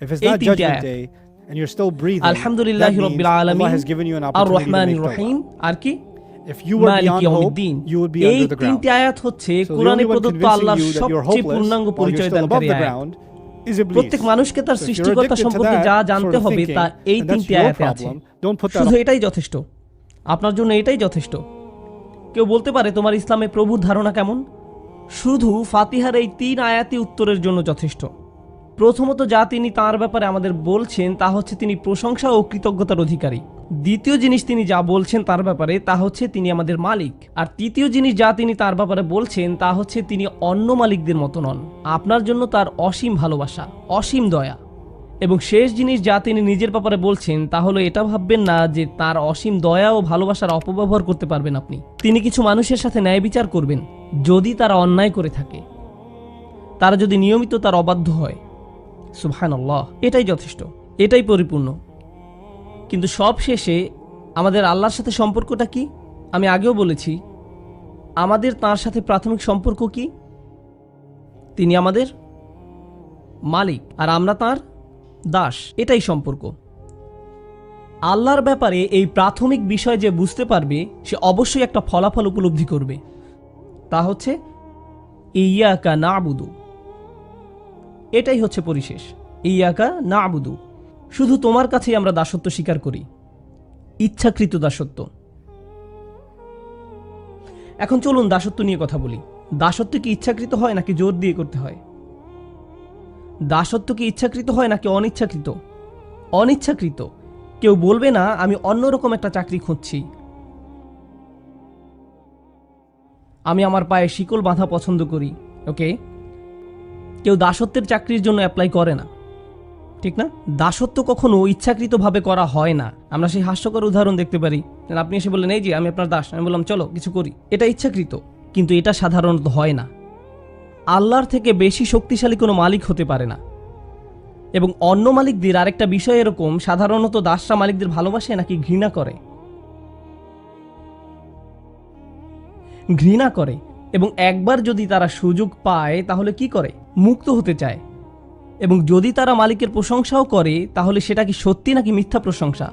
If it's এই not তিনটি judgment আয়াত। day and you're still breathing, আলহামদুলিল্লাহি that রাব্বিল means আলামিন Allah has given you an R opportunity to রহমানির make রহিম tawbah. আর কি If you were Malik beyond hope, ইয়াউমিদ্দিন। you would be এই under the ground. তিনটি আয়াত হচ্ছে So the কোরআনে only one প্রদত্ত convincing আল্লাহর you that you're সবচেয়ে hopeless পূর্ণাঙ্গ while you're পরিচয় still above দানকারী the আয়াত। ground is Iblis. প্রত্যেক মানুষকে তার So if you're সৃষ্টিকর্তা addicted to সম্পর্কে that যা sort জানতে of হবে thinking, তা এই then that's তিনটি your আয়াতে আছে। problem. Don't put that শুধু on. এটাই যথেষ্ট, আপনার জন্য এটাই যথেষ্ট। কেউ বলতে পারে তোমার ইসলামে প্রভুর ধারণা কেমন? শুধু ফাতিহার এই 3 আয়াতই উত্তরের জন্য যথেষ্ট। প্রথমত যা তিনি তাঁর ব্যাপারে আমাদের বলছেন তা হচ্ছে তিনি প্রশংসা ও কৃতজ্ঞতার অধিকারী। দ্বিতীয় জিনিস তিনি যা বলছেন তার ব্যাপারে তা হচ্ছে তিনি আমাদের মালিক। আর তৃতীয় জিনিস যা তিনি তার ব্যাপারে বলছেন তা হচ্ছে তিনি অন্য মালিকদের মতো নন। আপনার জন্য তার অসীম ভালোবাসা, অসীম দয়া। এবং শেষ জিনিস যা তিনি নিজের ব্যাপারে বলছেন তা হলো এটা ভাববেন না যে তার অসীম দয়া ও ভালোবাসার অপব্যবহার করতে পারবেন আপনি। তিনি কিছু মানুষের সাথে ন্যায় বিচার করবেন যদি তারা অন্যায় করে থাকে, তারা যদি নিয়মিত তার অবাধ্য হয়। সুবহানাল্লাহ, এটাই যথেষ্ট, এটাই পরিপূর্ণ। কিন্তু সব শেষে আমাদের আল্লাহর সাথে সম্পর্কটা কি? আমি আগেও বলেছি, আমাদের তাঁর সাথে প্রাথমিক সম্পর্ক কি? তিনি আমাদের মালিক আর আমরা তাঁর দাস, এটাই সম্পর্ক। আল্লাহর ব্যাপারে এই প্রাথমিক বিষয় যে বুঝতে পারবে সে অবশ্যই একটা ফলাফল উপলব্ধি করবে, তা হচ্ছে ইয়াকা না'বুদু। এটাই হচ্ছে পরিশেষ, ইয়াকা না'বুদু। শুধু তোমার কাছেই আমরা দাসত্ব স্বীকার করি, ইচ্ছাকৃত দাসত্ব। এখন চলুন দাসত্ব নিয়ে কথা বলি। দাসত্ব কি ইচ্ছাকৃত হয় নাকি জোর দিয়ে করতে হয়? দাসত্ব কি ইচ্ছাকৃত হয় নাকি অনিচ্ছাকৃত? অনিচ্ছাকৃত। কেউ বলবে না আমি অন্যরকম একটা চাকরি খুঁজছি, আমি আমার পায়ে শিকল বাঁধা পছন্দ করি। ওকে, কেউ দাসত্বের চাকরির জন্য অ্যাপ্লাই করে না, ঠিক না? দাসত্ব কখনো ইচ্ছাকৃতভাবে করা হয় না। আমরা সেই হাস্যকর উদাহরণ দেখতে পারি, আপনি এসে বললেন এই যে আমি আপনার দাস, আমি বললাম চলো কিছু করি। এটা ইচ্ছাকৃত, কিন্তু এটা সাধারণত হয় না। আল্লাহর থেকে বেশি শক্তিশালী কোনো মালিক হতে পারে না। এবং অন্য মালিকদের আরেকটা বিষয় এরকম, সাধারণত দাসরা মালিকদের ভালোবাসে নাকি ঘৃণা করে? ঘৃণা করে। এবং একবার যদি তারা সুযোগ পায় তাহলে কি করে? মুক্ত হতে চায়। এবং যদি তারা মালিকের প্রশংসাও করে তাহলে সেটা কি সত্যি নাকি মিথ্যা প্রশংসা?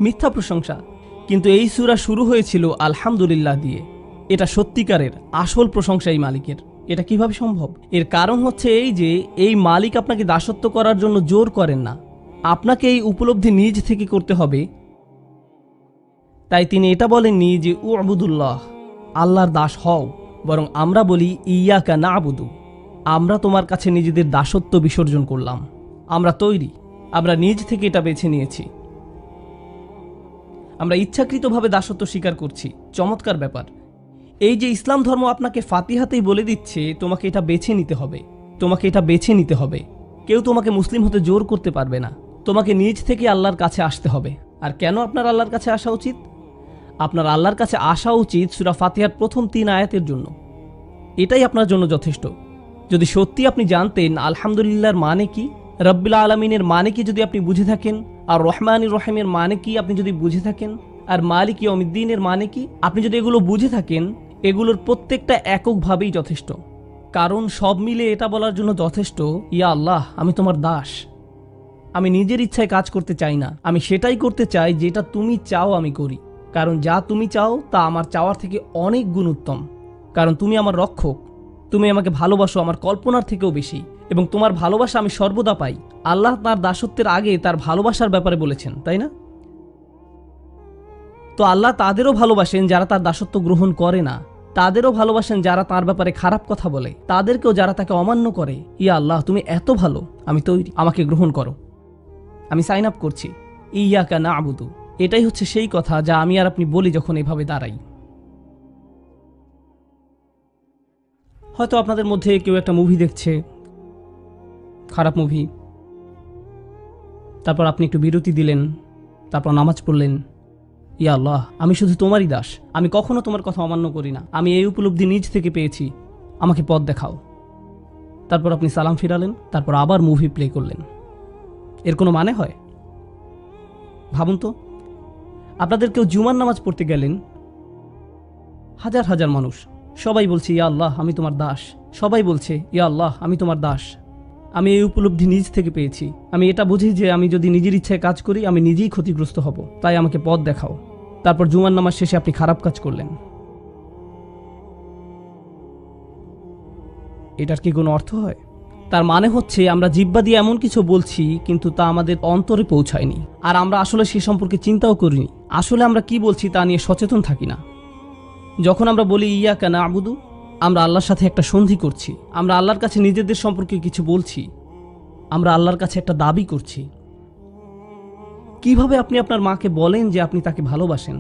মিথ্যা প্রশংসা। কিন্তু এই সূরা শুরু হয়েছিল আলহামদুলিল্লাহ দিয়ে। এটা সত্যিকারের আসল প্রশংসা এই মালিকের। এটা কিভাবে সম্ভব? এর কারণ হচ্ছে এই যে এই মালিক আপনাকে দাসত্ব করার জন্য জোর করেন না, আপনাকে এই উপলব্ধি নিজ থেকে করতে হবে। তাই তিনি এটা বলেননি যে উ'বুদুল্লাহ, আল্লাহর দাস হও, বরং আমরা বলি ইয়াকা না'বুদু, আমরা তোমার কাছে নিজেদের দাসত্ব বিসর্জন করলাম, আমরা তৈরি, আমরা নিজ থেকে এটা বেছে নিয়েছি, আমরা ইচ্ছাকৃতভাবে দাসত্ব স্বীকার করছি। চমৎকার ব্যাপার। এই যে ইসলাম ধর্ম আপনাকে ফাতিহাতেই বলে দিচ্ছে তোমাকে এটা বেছে নিতে হবে, তোমাকে এটা বেছে নিতে হবে। কেউ তোমাকে মুসলিম হতে জোর করতে পারবে না, তোমাকে নিজ থেকে আল্লাহর কাছে আসতে হবে। আর কেন আপনার আল্লাহর কাছে আসা উচিত? আপনার আল্লাহর কাছে আসা উচিত সূরা ফাতিহার প্রথম 3 আয়াতের জন্য। এটাই আপনার জন্য যথেষ্ট। যদি সত্যি আপনি জানতেন আলহামদুলিল্লাহর মানে কি, রব্বিল আলামিনের মানে কি যদি আপনি বুঝে থাকেন, আর রহমানির রহিমের মানে কি আপনি যদি বুঝে থাকেন, আর মালিক ইয়াউমিদ্দিনের মানে কি আপনি যদি এগুলো বুঝে থাকেন, এগুলোর প্রত্যেকটা এককভাবেই যথেষ্ট। কারণ সব মিলে এটা বলার জন্য যথেষ্ট, ইয়া আল্লাহ আমি তোমার দাস, আমি নিজের ইচ্ছায় কাজ করতে চাই না, আমি সেটাই করতে চাই যেটা তুমি চাও আমি করি। কারণ যা তুমি চাও তা আমার চাওয়ার থেকে অনেক গুণ উত্তম। কারণ তুমি আমার রক্ষক, তুমি আমাকে ভালোবাসো আমার কল্পনার থেকেও বেশি, এবং তোমার ভালোবাসা আমি সর্বদা পাই। আল্লাহ তার দাসত্বের আগে তার ভালোবাসার ব্যাপারে বলেছেন, তাই না? তো আল্লাহ তাদেরও ভালোবাসেন যারা তার দাসত্ব গ্রহণ করে না, তাদেরও ভালোবাসেন যারা তার ব্যাপারে খারাপ কথা বলে, তাদেরকেও যারা তাকে অমান্য করে। ইয়া আল্লাহ তুমি এত ভালো, আমি তৈরি, আমাকে গ্রহণ করো, আমি সাইন আপ করছি। ইয়াকা না'বুদু, এটাই হচ্ছে সেই কথা যা আমি আর আপনি বলি যখন এভাবে দাঁড়াই। হয়তো আপনাদের মধ্যে কেউ একটা মুভি দেখছে, খারাপ মুভি, তারপর আপনি একটু বিরতি দিলেন, তারপর নামাজ পড়লেন, ইয়া আল্লাহ আমি শুধু তোমারই দাস, আমি কখনো তোমার কথা অমান্য করি না, আমি এই উপলব্ধি নিজ থেকে পেয়েছি, আমাকে পথ দেখাও। তারপর আপনি সালাম ফিরালেন, তারপর আবার মুভি প্লে করলেন। এর কোনো মানে হয়? ভাবুন তো, আপনাদের কেউ জুমার নামাজ পড়তে গেলেন, হাজার হাজার মানুষ, সবাই বলছে ইয়া আল্লাহ আমি তোমার দাস, সবাই বলছে ইয়া আল্লাহ আমি তোমার দাস, আমি এই উপলব্ধি নিজ থেকে পেয়েছি। আমি এটা বুঝি যে আমি যদি নিজের ইচ্ছায় কাজ করি আমি নিজেই ক্ষতিগ্রস্ত হব, তাই আমাকে পথ দেখাও। তারপর জুমার নামাজ শেষে আপনি খারাপ কাজ করলেন। এটার কি কোনো অর্থ হয়? তার মানে হচ্ছে আমরা জিহ্বা দিয়ে এমন কিছু বলছি কিন্তু তা আমাদের অন্তরে পৌঁছায়নি, আর আমরা আসলে সে সম্পর্কে চিন্তাও করিনি। আসলে আমরা কি বলছি তা নিয়ে সচেতন থাকি না। যখন আমরা বলি ইয়াকা না'বুদু, আমরা আল্লাহর সাথে একটা সন্ধি করছি। আমরা আল্লাহর কাছে নিজেদের সম্পর্কে কিছু বলছি, আমরা আল্লাহর কাছে একটা দাবি করছি। কিভাবে আপনি আপনার মাকে বলেন যে আপনি তাকে ভালোবাসেন?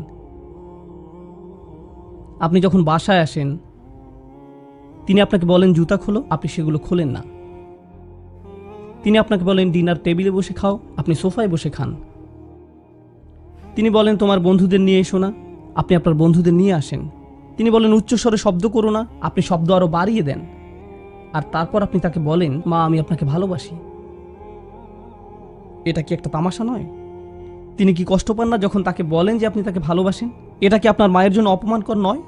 আপনি যখন বাসায় আসেন তিনি আপনাকে বলেন জুতা খোলো, আপনি সেগুলো খোলেন না। তিনি আপনাকে বলেন ডিনার টেবিলে বসে খাও, আপনি সোফায় বসে খান। তিনি বলেন তোমার বন্ধুদের নিয়ে এসো না, আপনি আপনার বন্ধুদের নিয়ে আসেন। তিনি বলেন উচ্চস্বরে শব্দ করো না, আপনি শব্দ আরো বাড়িয়ে দেন। আর তারপর আপনি তাকে বলেন মা আমি আপনাকে ভালোবাসি। এটা কি একটা তামাশা নয়? তিনি কি কষ্ট পান না যখন তাকে বলেন যে আপনি তাকে ভালোবাসেন? এটা কি আপনার মায়ের জন্য অপমানকর নয়?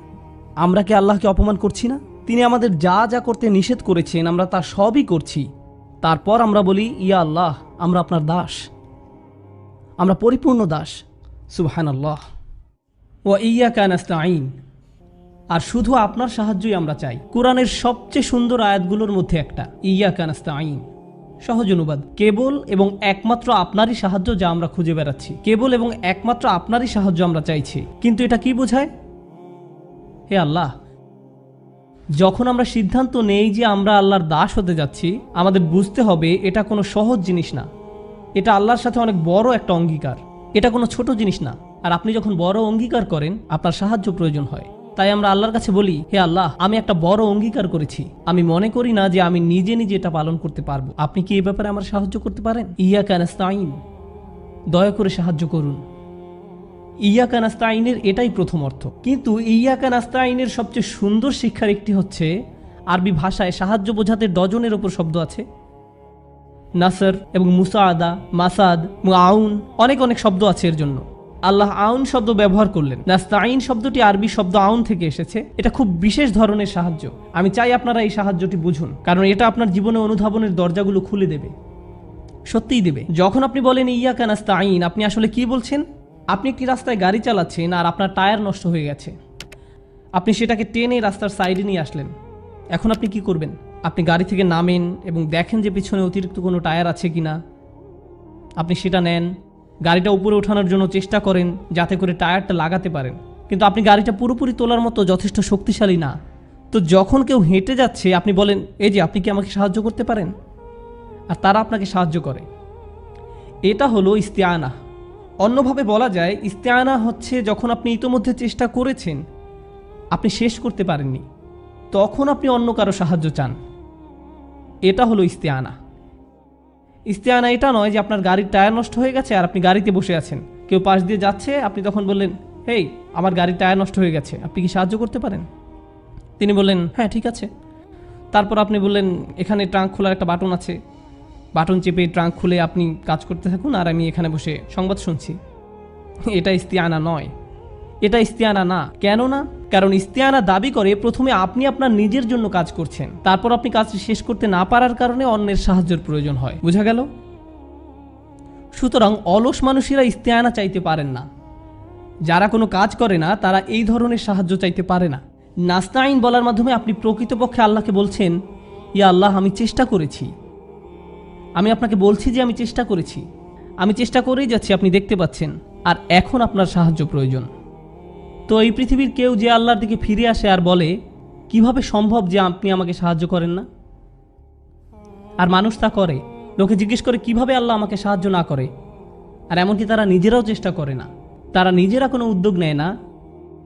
আমরা কি আল্লাহকে অপমান করছি না? তিনি আমাদের যা যা করতে নিষেধ করেছেন আমরা তা সবই করছি। তারপর আমরা বলি ইয়া আল্লাহ আমরা আপনার দাস, আমরা পরিপূর্ণ দাস। সুবহানাল্লাহ। ওয়া ইয়্যাকা নাস্তাঈন, আর শুধু আপনার সাহায্যই আমরা চাই। কোরআনের সবচেয়ে সুন্দর আয়াতগুলোর মধ্যে একটা ইয়্যাকা নাস্তাঈন। সহজ অনুবাদ, কেবল এবং একমাত্র আপনারই সাহায্য যা আমরা খুঁজে বেড়াচ্ছি। কেবল এবং একমাত্র আপনারই সাহায্য আমরা চাইছি। কিন্তু এটা কি বোঝায়? হে আল্লাহ, যখন আমরা সিদ্ধান্ত নেই যে আমরা আল্লাহর দাস হতে যাচ্ছি, আমাদের বুঝতে হবে এটা কোনো সহজ জিনিস না। এটা আল্লাহর সাথে অনেক বড় একটা অঙ্গীকার, এটা কোনো ছোট জিনিস না। আর আপনি যখন বড় অঙ্গীকার করেন আপনার সাহায্য প্রয়োজন হয়। তাই আমরা আল্লাহর কাছে বলি হে আল্লাহ আমি একটা বড় অঙ্গীকার করেছি, আমি মনে করি না যে আমি নিজে নিজে এটা পালন করতে পারবো। আপনি কি এই ব্যাপারে আমার সাহায্য করতে পারেন? ইয়্যাকা নাস্তাঈন, দয়া করে সাহায্য করুন। ইয়্যাকা নাস্তাঈনের এটাই প্রথম অর্থ। কিন্তু ইয়্যাকা নাস্তাঈনের সবচেয়ে সুন্দর শিক্ষার একটি হচ্ছে আরবি ভাষায় সাহায্য বোঝাতে ডজনের ওপর শব্দ আছে। নাসর এবং মুসাআদা, মাসাদ, মুআউন, অনেক অনেক শব্দ আছে এর জন্য। আল্লাহ আউন শব্দ ব্যবহার করলেন। নাস্তাঈন শব্দটি আরবি শব্দ আউন থেকে এসেছে। এটা খুব বিশেষ ধরনের সাহায্য। আমি চাই আপনারা এই সাহায্যটি বুঝুন, কারণ এটা আপনার জীবনে অনুধাবনের দরজাগুলো খুলে দেবে, সত্যিই দেবে। যখন আপনি বলেন ইয়্যাকা নাস্তাঈন, আপনি আসলে কি বলছেন? আপনি একটি রাস্তায় গাড়ি চালাচ্ছেন আর আপনার টায়ার নষ্ট হয়ে গেছে। আপনি সেটাকে টেনে রাস্তার সাইডে নিয়ে আসলেন। এখন আপনি কি করবেন? আপনি গাড়ি থেকে নামেন এবং দেখেন যে পিছনে অতিরিক্ত কোনো টায়ার আছে কিনা। আপনি সেটা নেন, গাড়িটা উপরে ওঠানোর জন্য চেষ্টা করেন যাতে করে টায়ারটা লাগাতে পারেন। কিন্তু আপনি গাড়িটা পুরোপুরি তোলার মতো যথেষ্ট শক্তিশালী না। তো যখন কেউ হেঁটে যাচ্ছে আপনি বলেন এই যে আপনি কি আমাকে সাহায্য করতে পারেন? আর তারা আপনাকে সাহায্য করে। এটা হলো ইস্তিআনা। অন্যভাবে বলা যায় ইস্তিআনা হচ্ছে যখন আপনি ইতোমধ্যে চেষ্টা করেছেন, আপনি শেষ করতে পারেননি, তখন আপনি অন্য কারো সাহায্য চান। এটা হলো ইস্তিআনা। ইস্তিআনা এটা নয় যে আপনার গাড়ির টায়ার নষ্ট হয়ে গেছে আর আপনি গাড়িতে বসে আছেন, কেউ পাশ দিয়ে যাচ্ছে, আপনি তখন বললেন হেই আমার গাড়ির টায়ার নষ্ট হয়ে গেছে, আপনি কি সাহায্য করতে পারেন? তিনি বললেন হ্যাঁ ঠিক আছে। তারপর আপনি বললেন এখানে ট্রাঙ্ক খোলার একটা বাটন আছে, বাটন চেপে ট্রাঙ্ক খুলে আপনি কাজ করতে থাকুন আর আমি এখানে বসে সংবাদ শুনছি। এটা ইস্তিআনা নয়, এটা ইস্তিআনা না। কেন না? কারণ ইস্তিআনা দাবি করে প্রথমে আপনি আপনার নিজের জন্য কাজ করছেন, তারপর আপনি কাজটি শেষ করতে না পারার কারণে অন্যের সাহায্যের প্রয়োজন হয়। বোঝা গেল? সুতরাং অলস মানুষেরা ইস্তিআনা চাইতে পারেন না। যারা কোনো কাজ করে না তারা এই ধরনের সাহায্য চাইতে পারে না। নাস্তাঈন বলার মাধ্যমে আপনি প্রকৃতপক্ষে আল্লাহকে বলছেন ইয়া আল্লাহ আমি চেষ্টা করেছি, আমি আপনাকে বলছি যে আমি চেষ্টা করেছি, আমি চেষ্টা করেই যাচ্ছি, আপনি দেখতে পাচ্ছেন, আর এখন আপনার সাহায্য প্রয়োজন। তো এই পৃথিবীর কেউ যে আল্লাহর দিকে ফিরে আসে আর বলে কিভাবে সম্ভব যে আপনি আমাকে সাহায্য করেন না? আর মানুষ তা করে। লোকে জিজ্ঞেস করে কিভাবে আল্লাহ আমাকে সাহায্য না করে, আর এমনকি তারা নিজেরাও চেষ্টা করে না, তারা নিজেরা কোনো উদ্যোগ নেয় না,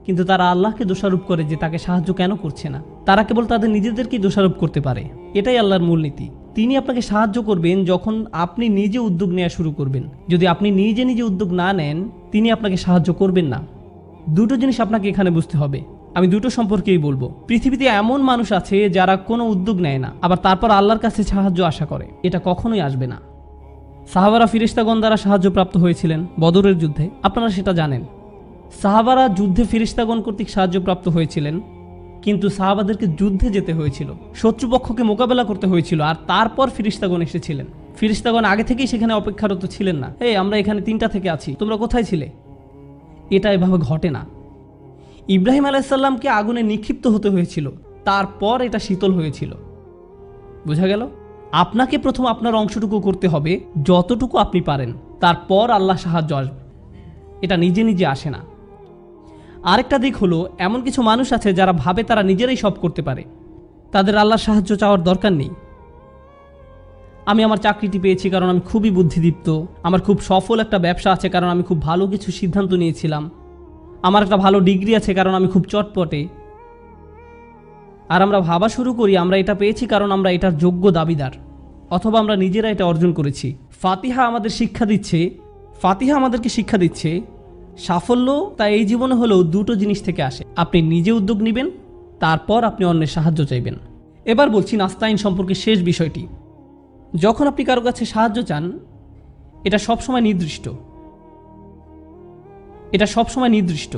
কিন্তু তারা আল্লাহকে দোষারোপ করে যে তাকে সাহায্য কেন করছে না। তারা কেবল তাদের নিজেদেরকেই দোষারোপ করতে পারে। এটাই আল্লাহর মূলনীতি। তিনি আপনাকে সাহায্য করবেন যখন আপনি নিজে উদ্যোগ নেওয়া শুরু করবেন। যদি আপনি নিজে নিজে উদ্যোগ না নেন তিনি আপনাকে সাহায্য করবেন না। দুটো জিনিস আপনাকে এখানে বুঝতে হবে। আমি দুটো সম্পর্কেই বলবো। পৃথিবীতে এমন মানুষ আছে যারা কোনো উদ্যোগ নেয় না, আবার তারপর আল্লাহর কাছে সাহায্য আশা করে। এটা কখনোই আসবে না। সাহাবারা ফিরিস্তাগণ দ্বারা সাহায্যপ্রাপ্ত হয়েছিলেন বদরের যুদ্ধে, আপনারা সেটা জানেন। সাহাবারা যুদ্ধে ফিরিস্তাগণ কর্তৃক সাহায্যপ্রাপ্ত হয়েছিলেন, কিন্তু সাহাবাদেরকে যুদ্ধে যেতে হয়েছিল, শত্রুপক্ষকে মোকাবেলা করতে হয়েছিল, আর তারপর ফিরিস্তাগণ এসেছিলেন। ফিরিস্তাগণ আগে থেকেই সেখানে অপেক্ষারত ছিলেন না। আমরা এখানে 3টা থেকে আছি, তোমরা কোথায় ছিলে? এটা এভাবে ঘটে না। ইব্রাহিম আলাইসাল্লামকে আগুনে নিক্ষিপ্ত হতে হয়েছিল, তারপর এটা শীতল হয়েছিল। বোঝা গেল? আপনাকে প্রথম আপনার অংশটুকু করতে হবে, যতটুকু আপনি পারেন, তারপর আল্লাহ সাহায্য আসবে। এটা নিজে নিজে আসে না। আরেকটা দিক হলো, এমন কিছু মানুষ আছে যারা ভাবে তারা নিজেরাই সব করতে পারে, তাদের আল্লাহর সাহায্য চাওয়ার দরকার নেই। আমি আমার চাকরিটি পেয়েছি কারণ আমি খুবই বুদ্ধিদীপ্ত, আমার খুব সফল একটা ব্যবসা আছে কারণ আমি খুব ভালো কিছু সিদ্ধান্ত নিয়েছিলাম, আমার একটা ভালো ডিগ্রি আছে কারণ আমি খুব চটপটে। আর আমরা ভাবা শুরু করি আমরা এটা পেয়েছি কারণ আমরা এটার যোগ্য দাবিদার, অথবা আমরা নিজেরা এটা অর্জন করেছি। ফাতিহা আমাদেরকে শিক্ষা দিচ্ছে সাফল্য তা এই জীবনে হলেও 2টো জিনিস থেকে আসে। আপনি নিজে উদ্যোগ নেবেন, তারপর আপনি অন্যের সাহায্য চাইবেন। এবার বলছি নাস্তাইন সম্পর্কে শেষ বিষয়টি। যখন আপনি কারো কাছে সাহায্য চান, এটা সবসময় নির্দিষ্ট।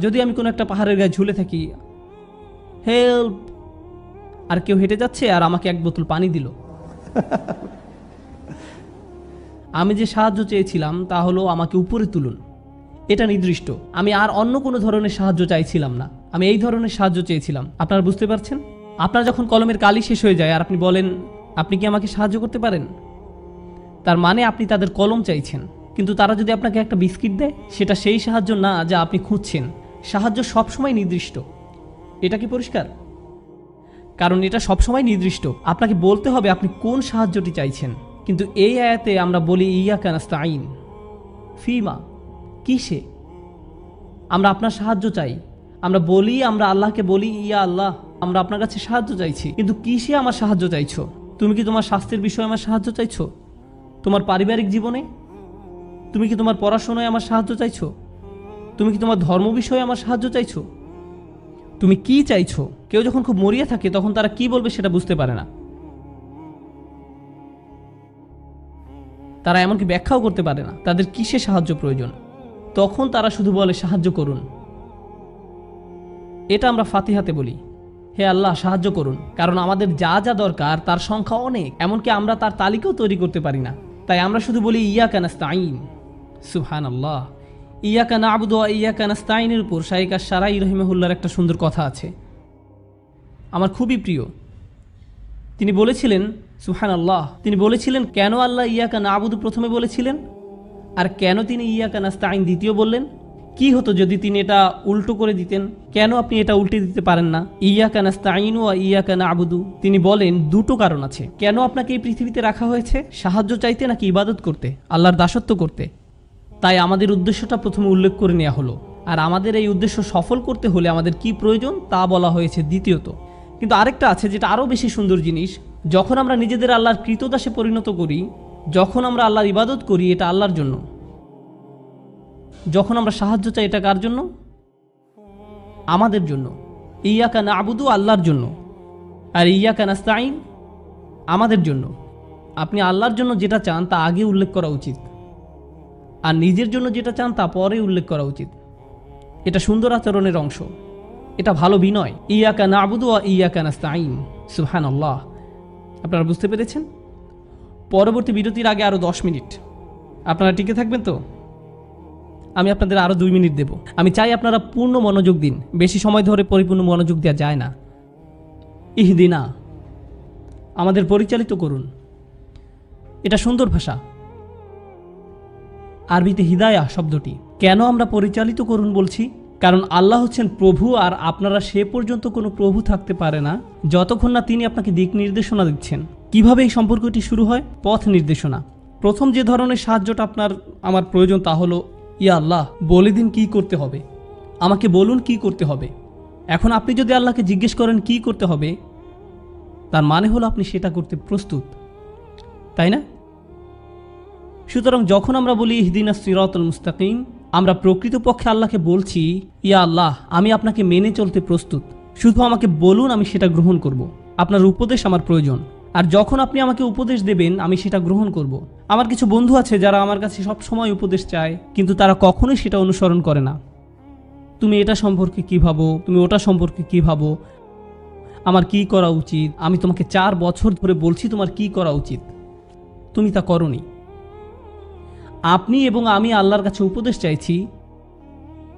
যদি আমি কোনো একটা পাহাড়ের গায়ে ঝুলে থাকি, হেল্প, আর কেউ হেঁটে যাচ্ছে আর আমাকে 1 বোতল পানি দিল, আমি যে সাহায্য চেয়েছিলাম তা হলো আমাকে উপরে তুলুন। এটা নির্দিষ্ট। আমি আর অন্য কোনো ধরনের সাহায্য চাইছিলাম না, আমি এই ধরনের সাহায্য চেয়েছিলাম। আপনারা বুঝতে পারছেন? আপনার যখন কলমের কালি শেষ হয়ে যায় আর আপনি বলেন আপনি কি আমাকে সাহায্য করতে পারেন, তার মানে আপনি তাদের কলম চাইছেন। কিন্তু তারা যদি আপনাকে একটা বিস্কিট দেয়, সেটা সেই সাহায্য না যা আপনি খুঁজছেন। সাহায্য সবসময় নির্দিষ্ট। এটা কি পরিষ্কার? কারণ এটা সবসময় নির্দিষ্ট। আপনাকে বলতে হবে আপনি কোন সাহায্যটি চাইছেন। কিন্তু এই আয়াতে আমরা বলি ইয়াকা নাস্তাইন, ফিমা, কিসে? আমরা আপনার সাহায্য চাই। আমরা আল্লাহকে বলি ইয়া আল্লাহ, আমরা আপনার কাছে সাহায্য চাইছি। কিন্তু কিসে আমার সাহায্য চাইছো? তুমি কি তোমার স্বাস্থ্যের বিষয়ে আমার সাহায্য চাইছো? তোমার পারিবারিক জীবনে? তুমি কি তোমার পড়াশোনায় আমার সাহায্য চাইছো? তুমি কি তোমার ধর্ম বিষয়ে আমার সাহায্য চাইছো? তুমি কি চাইছো? কেউ যখন খুব মরিয়া থাকে তখন তারা কি বলবে সেটা বুঝতে পারে না। তারা এমনকি ব্যাখ্যাও করতে পারে না তাদের কিসে সাহায্য প্রয়োজন। তখন তারা শুধু বলে সাহায্য করুন। এটা আমরা ফাতিহাতে বলি, হে আল্লাহ সাহায্য করুন। কারণ আমাদের যা যা দরকার তার সংখ্যা অনেক, এমনকি আমরা তার তালিকাও তৈরি করতে পারি না। তাই আমরা শুধু বলি ইয়াকা নাস্তাইন। সুবহানাল্লাহ। ইয়াকা না'বুদু ওয়া ইয়াকা নাস্তাইনের উপর শাইখ আশ-শারাই রাহিমাহুল্লাহর একটা সুন্দর কথা আছে, আমার খুবই প্রিয়। তিনি বলেছিলেন, সুবহানাল্লাহ, তিনি বলেছিলেন কেন আল্লাহ ইয়াকা না'বুদু প্রথমে বলেছিলেন আর কেন তিনি ইয়াকা নাস্তাইন দ্বিতীয় বললেন। কি হতো যদি তিনি এটা উল্টো করে দিতেন? কেন আপনি এটা উল্টে দিতে পারেন না, ইয়াকা নাস্তাইনু ওয়া ইয়াকা না'বুদু? তিনি বলেন 2টো কারণ আছে কেন আপনাকে এই পৃথিবীতে রাখা হয়েছে, সাহায্য চাইতে নাকি ইবাদত করতে, আল্লাহর দাসত্ব করতে। তাই আমাদের উদ্দেশ্যটা প্রথমে উল্লেখ করে নেওয়া হলো, আর আমাদের এই উদ্দেশ্য সফল করতে হলে আমাদের কি প্রয়োজন তা বলা হয়েছে দ্বিতীয়ত। কিন্তু আরেকটা আছে যেটা আরও বেশি সুন্দর জিনিস, যখন আমরা নিজেদের আল্লাহর কৃতদাসে পরিণত করি, যখন আমরা আল্লাহর ইবাদত করি, এটা আল্লাহর জন্য। যখন আমরা সাহায্য চাই, এটা কার জন্য? আমাদের জন্য। ইয়াকা না'বুদু আল্লাহর জন্য, আর ইয়াকা নাস্তাইন আমাদের জন্য। আপনি আল্লাহর জন্য যেটা চান তা আগে উল্লেখ করা উচিত, আর নিজের জন্য যেটা চান তা পরে উল্লেখ করা উচিত। এটা সুন্দর আচরণের অংশ, এটা ভালো বিনয়। ইয়াকা না'বুদু ওয়া ইয়াকা নাস্তাইন। সুবহানাল্লাহ। আপনারা বুঝতে পেরেছেন? পরবর্তী বিরতির আগে আরও 10 মিনিট আপনারা টিকে থাকবেন তো? আমি আপনাদের আরও 2 মিনিট দেব। আমি চাই আপনারা পূর্ণ মনোযোগ দিন, বেশি সময় ধরে পরিপূর্ণ মনোযোগ দেওয়া যায় না। ইহদিনা, আমাদের পরিচালিত করুন, এটা সুন্দর ভাষা। আরবিতে হিদায়া শব্দটি। কেন আমরা পরিচালিত করুন বলছি? কারণ আল্লাহ হচ্ছেন প্রভু, আর আপনারা সে পর্যন্ত কোনো প্রভু থাকতে পারে না যতক্ষণ না তিনি আপনাকে দিক নির্দেশনা দিচ্ছেন। কিভাবে এই সম্পর্কটি শুরু হয়? পথ নির্দেশনা। প্রথম যে ধরনের সাহায্যটা আমার প্রয়োজন তা হলো, ইয়া আল্লাহ বলে দিন কি করতে হবে, আমাকে বলুন কি করতে হবে। এখন আপনি যদি আল্লাহকে জিজ্ঞেস করেন কি করতে হবে, তার মানে হলো আপনি সেটা করতে প্রস্তুত, তাই না? সুতরাং যখন আমরা বলি ইহদিনাস সিরাতাল মুস্তাকিম, আমরা প্রকৃতপক্ষে আল্লাহকে বলছি, ইয়া আল্লাহ আমি আপনাকে মেনে চলতে প্রস্তুত, শুধু আমাকে বলুন, আমি সেটা গ্রহণ করব। আপনার উপদেশ আমার প্রয়োজন, আর যখন আপনি আমাকে উপদেশ দেবেন আমি সেটা গ্রহণ করব। আমার কিছু বন্ধু আছে যারা আমার কাছে সব সময় উপদেশ চায়, কিন্তু তারা কখনোই সেটা অনুসরণ করে না। তুমি এটা সম্পর্কে কী ভাবো, তুমি ওটা সম্পর্কে কী ভাবো, আমার কি করা উচিত। আমি তোমাকে 4 বছর ধরে বলছি তোমার কি করা উচিত, তুমি তা করনি। আপনি এবং আমি আল্লাহর কাছে উপদেশ চাইছি,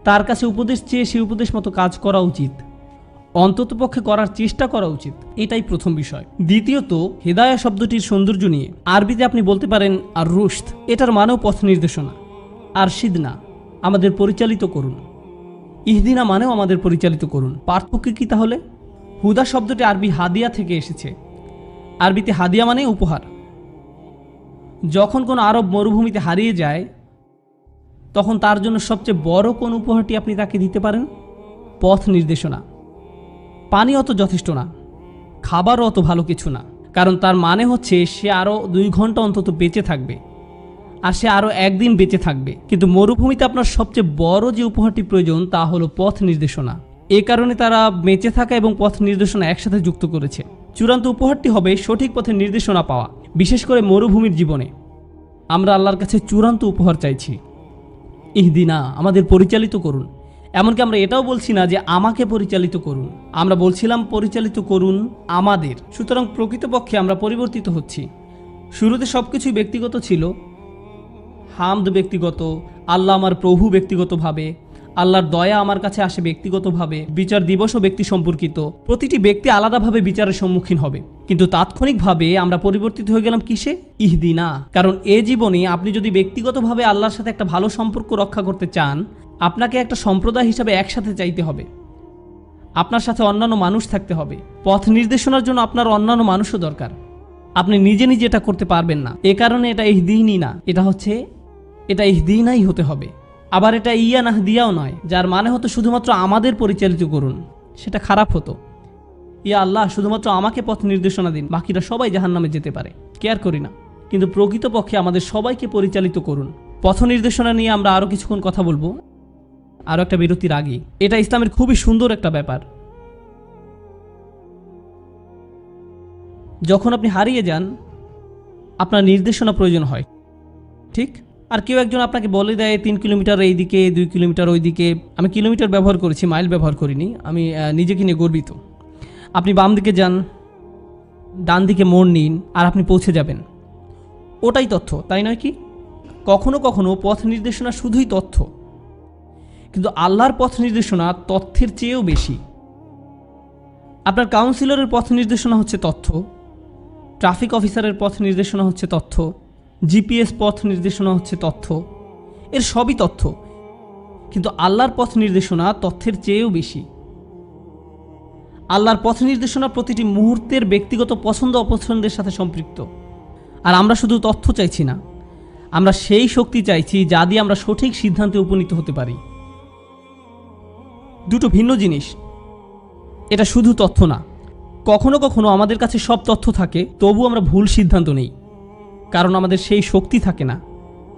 তার কাছে উপদেশ চেয়ে সেই উপদেশ মতো কাজ করা উচিত, অন্ততপক্ষে করার চেষ্টা করা উচিত। এটাই প্রথম বিষয়। দ্বিতীয়ত, হেদায়া শব্দটির সৌন্দর্য নিয়ে আরবিতে আপনি বলতে পারেন আর রুশদ, এটার মানেও পথ নির্দেশনা। আরশিদনা, আমাদের পরিচালিত করুন। ইহদিনা মানেও আমাদের পরিচালিত করুন। পার্থক্য কি তাহলে? হুদা শব্দটি আরবি হাদিয়া থেকে এসেছে। আরবিতে হাদিয়া মানে উপহার। যখন কোনো আরব মরুভূমিতে হারিয়ে যায়, তখন তার জন্য সবচেয়ে বড় কোন উপহারটি আপনি তাকে দিতে পারেন? পথ নির্দেশনা। পানি অত যথেষ্ট না, খাবারও অত ভালো কিছু না, কারণ তার মানে হচ্ছে সে আরও 2 ঘন্টা অন্তত বেঁচে থাকবে, আর সে আরও 1 দিন বেঁচে থাকবে। কিন্তু মরুভূমিতে আপনার সবচেয়ে বড় যে উপহারটি প্রয়োজন তা হলো পথ নির্দেশনা। এ কারণে তারা বেঁচে থাকা এবং পথ নির্দেশনা একসাথে যুক্ত করেছে। চূড়ান্ত উপহারটি হবে সঠিক পথের নির্দেশনা পাওয়া, বিশেষ করে মরুভূমির জীবনে। আমরা আল্লাহর কাছে চূড়ান্ত উপহার চাইছি, ইহদিনা, আমাদের পরিচালিত করুন। এমনকি আমরা এটাও বলছি না যে আমাকে পরিচালিত করুন, আমরা বলছিলাম পরিচালিত করুন আমাদের। সুতরাং প্রকৃতপক্ষে আমরা পরিবর্তিত হচ্ছি। শুরুতে সব কিছুই ব্যক্তিগত ছিল, হামদ ব্যক্তিগত, আল্লাহ আমার প্রভু ব্যক্তিগতভাবে, আল্লাহর দয়া আমার কাছে আসে ব্যক্তিগতভাবে, বিচার দিবসও ব্যক্তি সম্পর্কিত, প্রতিটি ব্যক্তি আলাদাভাবে বিচারের সম্মুখীন হবে। কিন্তু তাৎক্ষণিকভাবে আমরা পরিবর্তিত হয়ে গেলাম কিসে? ইহদিনা। কারণ এ জীবনে আপনি যদি ব্যক্তিগতভাবে আল্লাহর সাথে একটা ভালো সম্পর্ক রক্ষা করতে চান, আপনাকে একটা সম্প্রদায় হিসাবে একসাথে চাইতে হবে, আপনার সাথে অন্যান্য মানুষ থাকতে হবে। পথ নির্দেশনার জন্য আপনার অন্যান্য মানুষও দরকার। আপনি নিজে নিজে এটা করতে পারবেন না। এ কারণে এটা ইহদিনই না, এটা ইহদিনাই হতে হবে। আবার এটা ইয়া নাহদিয়াও নয়, যার মানে হতো শুধুমাত্র আমাদের পরিচালিত করুন, সেটা খারাপ হতো। ইয়া আল্লাহ, শুধুমাত্র আমাকে পথ নির্দেশনা দিন, বাকিরা সবাই জাহান্নামে যেতে পারে, কেয়ার করি না। কিন্তু প্রকৃতপক্ষে আমাদের সবাইকে পরিচালিত করুন। পথ নির্দেশনা নিয়ে আমরা আরও কিছুক্ষণ কথা বলবো, আরও একটা বিরতির আগে। এটা ইসলামের খুবই সুন্দর একটা ব্যাপার। যখন আপনি হারিয়ে যান, আপনার নির্দেশনা প্রয়োজন হয়, ঠিক? আর কেউ একজন আপনাকে বলে দেয় 3 কিলোমিটার এই দিকে, 2 কিলোমিটার ওই দিকে। আমি কিলোমিটার ব্যবহার করেছি, মাইল ব্যবহার করিনি। আমি নিজেকে নিয়ে গর্বিত। আপনি বাম দিকে যান, ডান দিকে মোড় নিন, আর আপনি পৌঁছে যাবেন। ওটাই তথ্য, তাই নয় কি? কখনো কখনো পথ নির্দেশনা শুধুই তথ্য, কিন্তু আল্লাহর পথ নির্দেশনা তথ্যের চেয়েও বেশি। আপনার কাউন্সিলরের পথ নির্দেশনা হচ্ছে তথ্য, ট্রাফিক অফিসারের পথ নির্দেশনা হচ্ছে তথ্য, জিপিএস পথ নির্দেশনা হচ্ছে তথ্য, এর সবই তথ্য। কিন্তু আল্লাহর পথ নির্দেশনা তথ্যের চেয়েও বেশি। আল্লাহর পথ নির্দেশনা প্রতিটি মুহূর্তের ব্যক্তিগত পছন্দ অপছন্দের সাথে সম্পৃক্ত। আর আমরা শুধু তথ্য চাইছি না, আমরা সেই শক্তি চাইছি যা দিয়ে আমরা সঠিক সিদ্ধান্তে উপনীত হতে পারি। দুটো ভিন্ন জিনিস। এটা শুধু তথ্য না। কখনো কখনো আমাদের কাছে সব তথ্য থাকে, তবু আমরা ভুল সিদ্ধান্ত নেই, কারণ আমাদের সেই শক্তি থাকে না,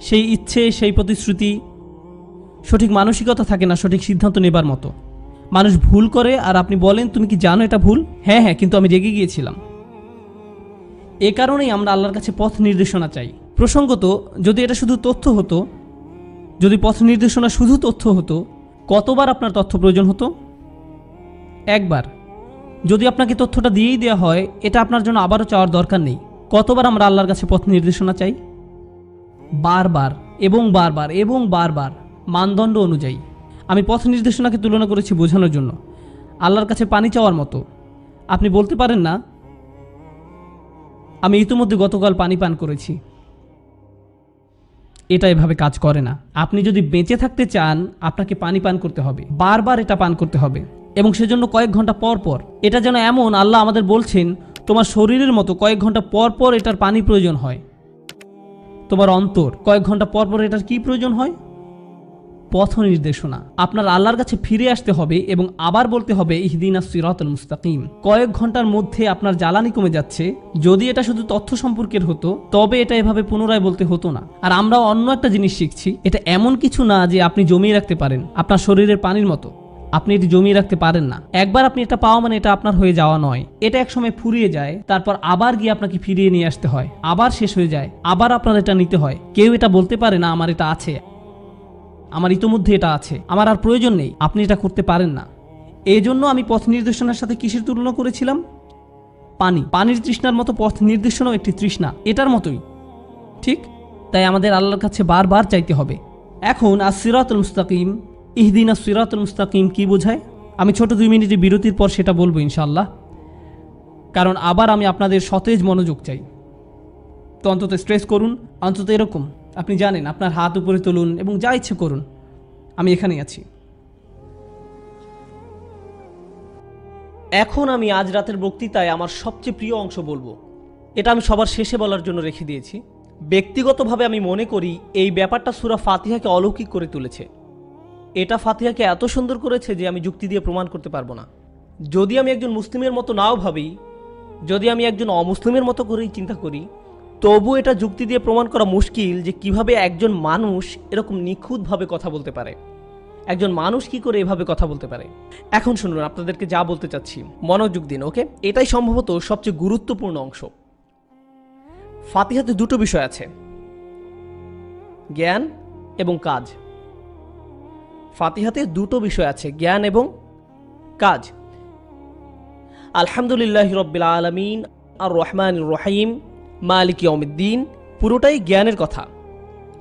সেই ইচ্ছে, সেই প্রতিশ্রুতি, সঠিক মানসিকতা থাকে না সঠিক সিদ্ধান্ত নেবার মতো। মানুষ ভুল করে, আর আপনি বলেন তুমি কি জানো এটা ভুল? হ্যাঁ হ্যাঁ, কিন্তু আমি রেগে গিয়েছিলাম। এ কারণেই আমরা আল্লাহর কাছে পথ নির্দেশনা চাই। প্রসঙ্গত, যদি এটা শুধু তথ্য হতো, যদি পথ নির্দেশনা শুধু তথ্য হতো, কতবার আপনার তথ্য প্রয়োজন হতো? একবার। যদি আপনাকে তথ্যটা দিয়েই দেওয়া হয়, এটা আপনার জন্য আবারও চাওয়ার দরকার নেই। কতবার আমরা আল্লাহর কাছে পথ নির্দেশনা চাই? বারবার এবং বারবার এবং বারবার, মানদণ্ড অনুযায়ী। আমি পথ নির্দেশনাকে তুলনা করেছি বোঝানোর জন্য আল্লাহর কাছে পানি চাওয়ার মতো। আপনি বলতে পারেন না আমি ইতিমধ্যে গতকাল পানি পান করেছি। এটা এভাবে কাজ করে না। আপনি যদি বেঁচে থাকতে চান, আপনাকে পানি পান করতে হবে, বারবার এটা পান করতে হবে, এবং সেজন্য কয়েক ঘন্টা পর পর। এটা যেন এমন, আল্লাহ আমাদের বলছেন তোমার শরীরের মতো কয়েক ঘন্টা পর পর এটার পানি প্রয়োজন হয়। তোমার অন্তর, কয়েক ঘন্টা পর পর এটার কি প্রয়োজন হয়? পথ নির্দেশনা। আপনার আল্লাহর কাছে ফিরে আসতে হবে এবং আবার বলতে হবে ইহদিনাস সিরাতাল মুস্তাকিম। কয়েক ঘন্টার মধ্যে আপনার জ্বালানি কমে যাচ্ছে। যদি এটা শুধু তথ্য সম্পর্কের হতো, তবে এটা এভাবে পুনরায় বলতে হতো না। আর আমরা অন্য একটা জিনিস শিখছি, এটা এমন কিছু না যে আপনি জমিয়ে রাখতে পারেন, আপনার শরীরের পানির মতো। আপনি এটি জমিয়ে রাখতে পারেন না। একবার আপনি এটা পাওয়া মানে এটা আপনার হয়ে যাওয়া নয়। এটা একসময় ফুরিয়ে যায়, তারপর আবার গিয়ে আপনাকে ফিরিয়ে নিয়ে আসতে হয়, আবার শেষ হয়ে যায়, আবার আপনার এটা নিতে হয়। কেউ এটা বলতে পারে না আমার এটা আছে, আমার ইতোমধ্যে এটা আছে, আমার আর প্রয়োজন নেই, আপনি এটা করতে পারেন না। এই জন্য আমি পথ নির্দেশনার সাথে কিসের তুলনা করেছিলাম? পানির তৃষ্ণার মতো পথ নির্দেশনাও একটি তৃষ্ণা, এটার মতোই, ঠিক? তাই আমাদের আল্লাহর কাছে বারবার চাইতে হবে। এখন সিরাতুল মুস্তাকিম, ইহদিনাস সিরাতুল মুস্তাকিম কি বোঝায়? আমি ছোট 2 মিনিটের বিরতির পর সেটা বলবো ইনশাআল্লাহ, কারণ আবার আমি আপনাদের সতেজ মনোযোগ চাই। তো অন্তত স্ট্রেস করুন, অন্তত এরকম আপনি জানেন, আপনার হাত উপরে তুলুন এবং যা ইচ্ছে করুন, আমি এখানেই আছি। এখন আমি আজ রাতের বক্তৃতায় আমার সবচেয়ে প্রিয় অংশ বলবো। এটা আমি সবার শেষে বলার জন্য রেখে দিয়েছি। ব্যক্তিগতভাবে আমি মনে করি এই ব্যাপারটা সূরা ফাতিহাকে অলৌকিক করে তুলেছে। এটা ফাতিহাকে এত সুন্দর করেছে যে আমি যুক্তি দিয়ে প্রমাণ করতে পারবো না। যদি আমি একজন মুসলিমের মতো নাও ভাবি, যদি আমি একজন অমুসলিমের মতো করেই চিন্তা করি, তবু এটা যুক্তি দিয়ে প্রমাণ করা মুশকিল যে কিভাবে একজন মানুষ এরকম নিখুঁতভাবে কথা বলতে পারে। একজন মানুষ কি করে এভাবে কথা বলতে পারে? এখন শুনুন, আপনাদেরকে যা বলতে চাচ্ছি মনোযোগ দিন, ওকে? এটাই সম্ভবত সবচেয়ে গুরুত্বপূর্ণ অংশ। ফাতিহাতে 2টো বিষয় আছে, জ্ঞান এবং কাজ। ফাতিহাতে 2টো বিষয় আছে, জ্ঞান এবং কাজ। আলহামদুলিল্লাহি রাব্বিল আলামিন, আর রহমানির রহিম, মালিক ইয়াউমিদ্দিন, পুরোটাই জ্ঞানের কথা।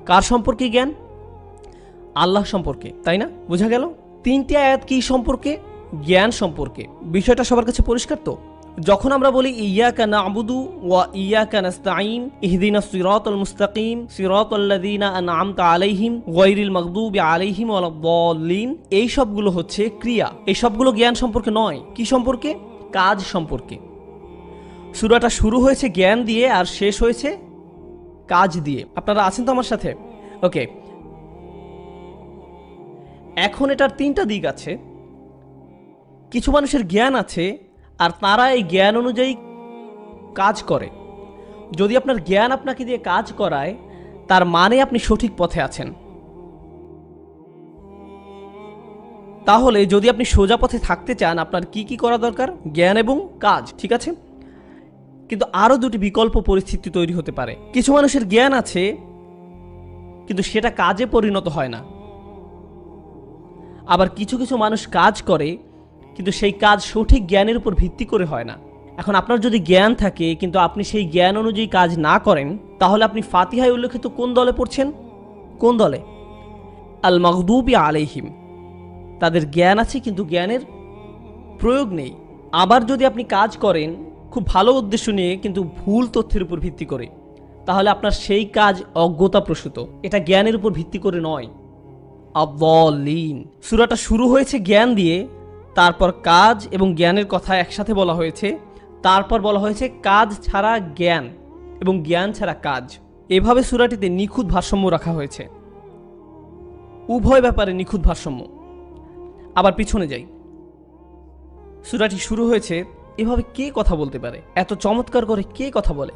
কার সম্পর্কে জ্ঞান? আল্লাহ সম্পর্কে, তাই না? বোঝা গেল? 3টি আয়াত কি সম্পর্কে? জ্ঞান সম্পর্কে। বিষয়টা সবার কাছে পরিষ্কার তো? যখন আমরা বলি ইয়াকা না'বুদু ওয়া ইয়াকা নাস্তাঈন ইহদিনাস সিরাতাল মুস্তাকিম সিরাতাল্লাযীনা আন'আমতা আলাইহিম গায়রিল মাগদুবি আলাইহিম ওয়ালাদ-দাল্লিন, এই সবগুলো হচ্ছে ক্রিয়া। এই সবগুলো জ্ঞান সম্পর্কে নয়। কি সম্পর্কে? কাজ সম্পর্কে। সূরাটা শুরু হয়েছে জ্ঞান দিয়ে আর শেষ হয়েছে কাজ দিয়ে। আপনারা আছেন তো আমার সাথে? ওকে, এখন এটার 3টা দিক আছে। কিছু মানুষের জ্ঞান আছে আর তারা এই জ্ঞান অনুযায়ী কাজ করে। যদি আপনার জ্ঞান আপনাকে দিয়ে কাজ করায়, তার মানে আপনি সঠিক পথে আছেন। তাহলে যদি আপনি সোজা পথে থাকতে চান, আপনার কি কি করা দরকার? জ্ঞান এবং কাজ, ঠিক আছে? কিন্তু আরও 2টি বিকল্প পরিস্থিতি তৈরি হতে পারে। কিছু মানুষের জ্ঞান আছে কিন্তু সেটা কাজে পরিণত হয় না। আবার কিছু কিছু মানুষ কাজ করে কিন্তু সেই কাজ সঠিক জ্ঞানের উপর ভিত্তি করে হয় না। এখন আপনার যদি জ্ঞান থাকে কিন্তু আপনি সেই জ্ঞান অনুযায়ী কাজ না করেন, তাহলে আপনি ফাতিহায় উল্লেখিত কোন দলে পড়ছেন? কোন দলে? আল মাগদুবি আলাইহিম। তাদের জ্ঞান আছে কিন্তু জ্ঞানের প্রয়োগ নেই। আবার যদি আপনি কাজ করেন খুব ভালো উদ্দেশ্য নিয়ে কিন্তু ভুল তথ্যের উপর ভিত্তি করে, তাহলে আপনার সেই কাজ অজ্ঞতাপ্রসূত, এটা জ্ঞানের উপর ভিত্তি করে নয়। আদ-দাল্লিন। সূরাটা শুরু হয়েছে জ্ঞান দিয়ে, তারপর কাজ এবং জ্ঞানের কথা একসাথে বলা হয়েছে, তারপর বলা হয়েছে কাজ ছাড়া জ্ঞান এবং জ্ঞান ছাড়া কাজ। এভাবে সূরাটিতে নিখুঁত ভারসাম্য রাখা হয়েছে, উভয় ব্যাপারে নিখুঁত ভারসাম্য। আবার পিছনে যাই, সূরাটি শুরু হয়েছে এভাবে কে কথা বলতে পারে? এত চমৎকার করে কে কথা বলে?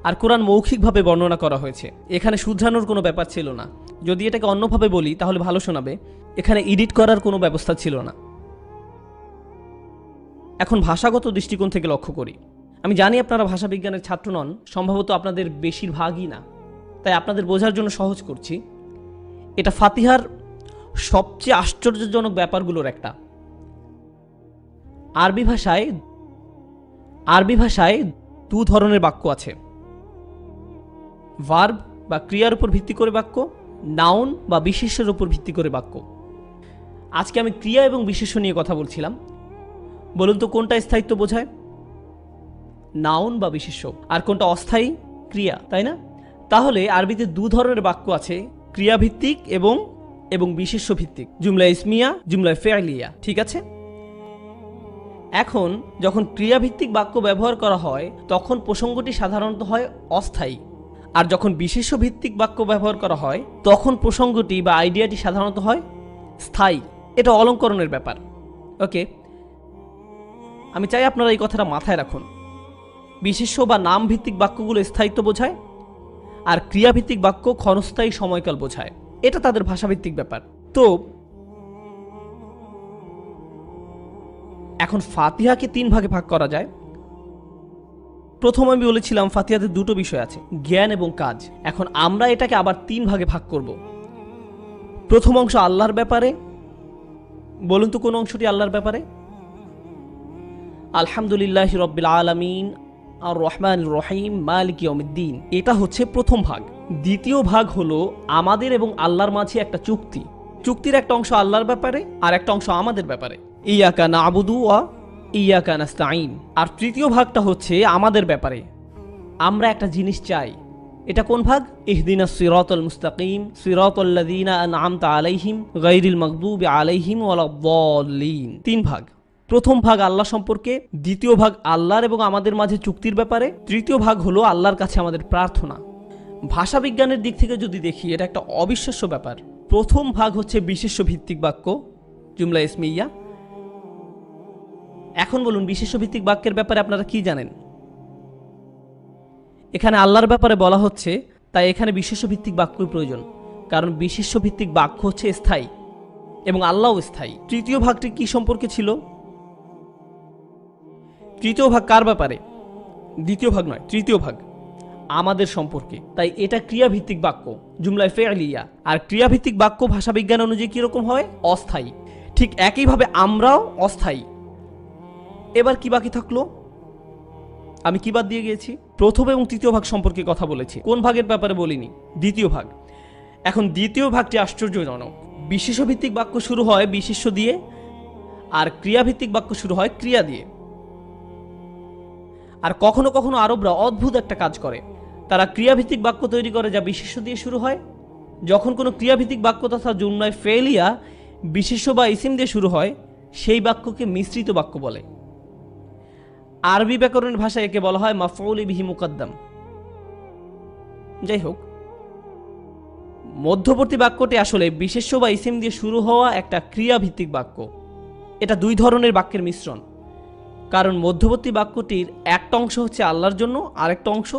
আর কোরআন মৌখিকভাবে বর্ণনা করা হয়েছে, এখানে শুধরানোর কোনো ব্যাপার ছিল না। যদি এটাকে অন্যভাবে বলি তাহলে ভালো শোনাবে, এখানে এডিট করার কোনো ব্যবস্থা ছিল না। এখন ভাষাগত দৃষ্টিকোণ থেকে লক্ষ্য করি। আমি জানি আপনারা ভাষাবিজ্ঞানের ছাত্র নন, সম্ভবত আপনাদের বেশিরভাগই না, তাই আপনাদের বোঝার জন্য সহজ করছি। এটা ফাতিহার সবচেয়ে আশ্চর্যজনক ব্যাপারগুলোর একটা। আরবি ভাষায় 2 ধরনের বাক্য আছে, ভার্ব বা ক্রিয়ার উপর ভিত্তি করে বাক্য, নাউন বা বিশেষ্যের উপর ভিত্তি করে বাক্য। আজকে আমি ক্রিয়া এবং বিশেষ্য নিয়ে কথা বলছিলাম। বলুন তো কোনটা স্থায়িত্ব বোঝায়? নাউন বা বিশেষ্য। আর কোনটা অস্থায়ী? ক্রিয়া, তাই না? তাহলে আরবিতে 2 ধরনের বাক্য আছে, ক্রিয়া ভিত্তিক এবং বিশেষ্য ভিত্তিক। জুমলা ইসমিয়া, জুমলা ফেলিয়া, ঠিক আছে? এখন যখন ক্রিয়াভিত্তিক বাক্য ব্যবহার করা হয় তখন প্রসঙ্গটি সাধারণত হয় অস্থায়ী, আর যখন বিশেষ্য ভিত্তিক বাক্য ব্যবহার করা হয় তখন প্রসঙ্গটি বা আইডিয়াটি সাধারণত হয় স্থায়ী। এটা অলঙ্করণের ব্যাপার। ওকে, আমি চাই আপনারা এই কথাটা মাথায় রাখুন। বিশেষ্য বা নাম ভিত্তিক বাক্যগুলো স্থায়িত্ব বোঝায়, আর ক্রিয়াভিত্তিক বাক্য ক্ষণস্থায়ী সময়কাল বোঝায়। এটা তাদের ভাষাভিত্তিক ব্যাপার। তো এখন ফাতিহাকে 3 ভাগে ভাগ করা যায়। প্রথম আমি বলেছিলাম ফাতিহাতে 2টো বিষয় আছে, জ্ঞান এবং কাজ। এখন আমরা এটাকে আবার 3 ভাগে ভাগ করব। প্রথম অংশ আল্লাহর ব্যাপারে। বলুন তো কোন অংশটি আল্লাহর ব্যাপারে? আলহামদুলিল্লাহি রাব্বিল আলামিন আর রহমান রহিম মালিক ইয়াউমিদ্দিন, এটা হচ্ছে প্রথম ভাগ। দ্বিতীয় ভাগ হলো আমাদের এবং আল্লাহর মাঝে একটা চুক্তি। চুক্তির একটা অংশ আল্লাহর ব্যাপারে আর একটা অংশ আমাদের ব্যাপারে। ইয়াকা না'বুদু ওয়া ইয়াকা নাস্তাঈন। আর তৃতীয় ভাগটা হচ্ছে আমাদের ব্যাপারে। আমরা একটা জিনিস চাই। এটা কোন ভাগ? ইহদিনাস সিরাতাল মুস্তাকিম সিরাতাল্লাযীনা আন'আমতা আলাইহিম গায়রিল মাগদুবি আলাইহিম ওয়ালাদ-দাল্লিন। তিন ভাগ। প্রথম ভাগ আল্লাহ সম্পর্কে, দ্বিতীয় ভাগ আল্লাহর এবং আমাদের মাঝে চুক্তির ব্যাপারে, তৃতীয় ভাগ হলো আল্লাহর কাছে আমাদের প্রার্থনা। ভাষা বিজ্ঞানের দিক থেকে যদি দেখি, এটা একটা অবিশ্বাস্য ব্যাপার। প্রথম ভাগ হচ্ছে বিশেষ্য ভিত্তিক বাক্য, জুমলা ইসমিয়া। এখন বলুন, বিশেষ্য ভিত্তিক বাক্যের ব্যাপারে আপনারা কি জানেন? এখানে আল্লাহর ব্যাপারে বলা হচ্ছে, তাই এখানে বিশেষ্য ভিত্তিক বাক্যই প্রয়োজন, কারণ বিশেষ্য ভিত্তিক বাক্য হচ্ছে স্থায়ী এবং আল্লাহও স্থায়ী। তৃতীয় ভাগটি কি সম্পর্কে ছিল? তৃতীয় ভাগ কার ব্যাপারে? দ্বিতীয় ভাগ নয়, তৃতীয় ভাগ আমাদের সম্পর্কে। তাই এটা ক্রিয়াভিত্তিক বাক্য, জুমলায় ফেলিয়া। আর ক্রিয়াভিত্তিক বাক্য ভাষা বিজ্ঞান অনুযায়ী কিরকম হয়? অস্থায়ী। ঠিক একইভাবে আমরাও অস্থায়ী। এবার কি বাকি থাকলো? আমি কি বাদ দিয়ে গিয়েছি? প্রথম এবং তৃতীয় ভাগ সম্পর্কে কথা বলেছি, কোন ভাগের ব্যাপারে বলিনি? দ্বিতীয় ভাগ। এখন দ্বিতীয় ভাগটি আশ্চর্যজনক। বিশেষ্য ভিত্তিক বাক্য শুরু হয় বিশেষ্য দিয়ে, আর ক্রিয়াভিত্তিক বাক্য শুরু হয় ক্রিয়া দিয়ে। আর কখনো কখনো আরবরা অদ্ভুত একটা কাজ করে, তারা ক্রিয়াভিত্তিক বাক্য তৈরি করে যা বিশেষ্য দিয়ে শুরু হয়। যখন কোনো ক্রিয়াভিত্তিক বাক্য তথা জুমলায় ফেলিয়া বিশেষ্য বা ইসিম দিয়ে শুরু হয়, সেই বাক্যকে মিশ্রিত বাক্য বলে। আরবি ব্যাকরণের ভাষায় একে বলা হয় মাফউল বিহি মুকদ্দাম। যাই হোক, মধ্যবর্তী বাক্যটি আসলে বিশেষ্য বা ইসিম দিয়ে শুরু হওয়া একটা ক্রিয়াভিত্তিক বাক্য। এটা দুই ধরনের বাক্যের মিশ্রণ, কারণ মধ্যবর্তী বাক্যটির একটা অংশ হচ্ছে আল্লাহর জন্য, আরেকটা অংশ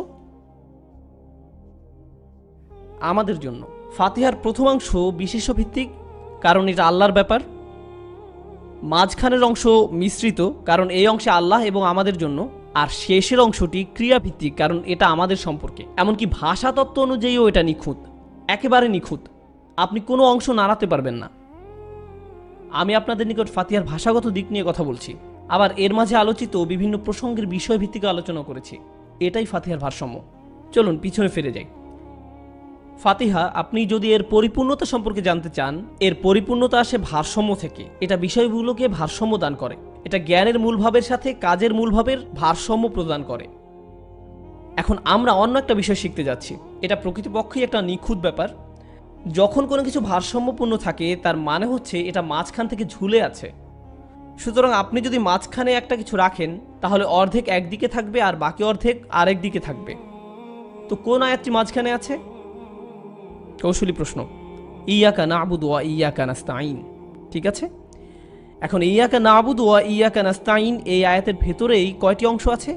আমাদের জন্য। ফাতিহার প্রথম অংশ বিশেষ্য ভিত্তিক, কারণ এটা আল্লাহর ব্যাপার। মাঝখানের অংশ মিশ্রিত, কারণ এই অংশে আল্লাহ এবং আমাদের জন্য। আর শেষের অংশটি ক্রিয়াভিত্তিক, কারণ এটা আমাদের সম্পর্কে। এমনকি ভাষা তত্ত্ব অনুযায়ীও এটা নিখুঁত, একেবারে নিখুঁত। আপনি কোনো অংশ নাড়াতে পারবেন না। আমি আপনাদের নিকট ফাতিহার ভাষাগত দিক নিয়ে কথা বলছি, আবার এর মাঝে আলোচিত বিভিন্ন প্রসঙ্গের বিষয় ভিত্তিক আলোচনা করেছি। এটাই ফাতিহার ভারসাম্য। চলুন পিছনে ফিরে যাই। ফাতিহা, আপনি যদি এর পরিপূর্ণতা সম্পর্কে জানতে চান, এর পরিপূর্ণতা আসে ভারসাম্য থেকে। এটা বিষয়গুলোকে ভারসাম্য দান করে। এটা জ্ঞানের মূলভাবের সাথে কাজের মূলভাবের ভারসাম্য প্রদান করে। এখন আমরা অন্য একটা বিষয় শিখতে যাচ্ছি। এটা প্রকৃতপক্ষেই একটা নিখুঁত ব্যাপার। যখন কোনো কিছু ভারসাম্যপূর্ণ থাকে, তার মানে হচ্ছে এটা মাঝখান থেকে ঝুলে আছে। সুতরাং আপনি যদি মাঝখানে একটা কিছু রাখেন, তাহলে অর্ধেক একদিকে থাকবে আর বাকি অর্ধেক আরেক দিকে থাকবে। তো কোন আয়াতটি মাঝখানে আছে? কৌশলী প্রশ্ন। ইয়াকা না'বুদু ওয়া ইয়াকা নাস্তাঈন। ঠিক আছে, এখন ইয়াকা না'বুদু ওয়া ইয়াকা নাস্তাঈন এই আয়াতের ভেতরেই কয়টি অংশ আছে?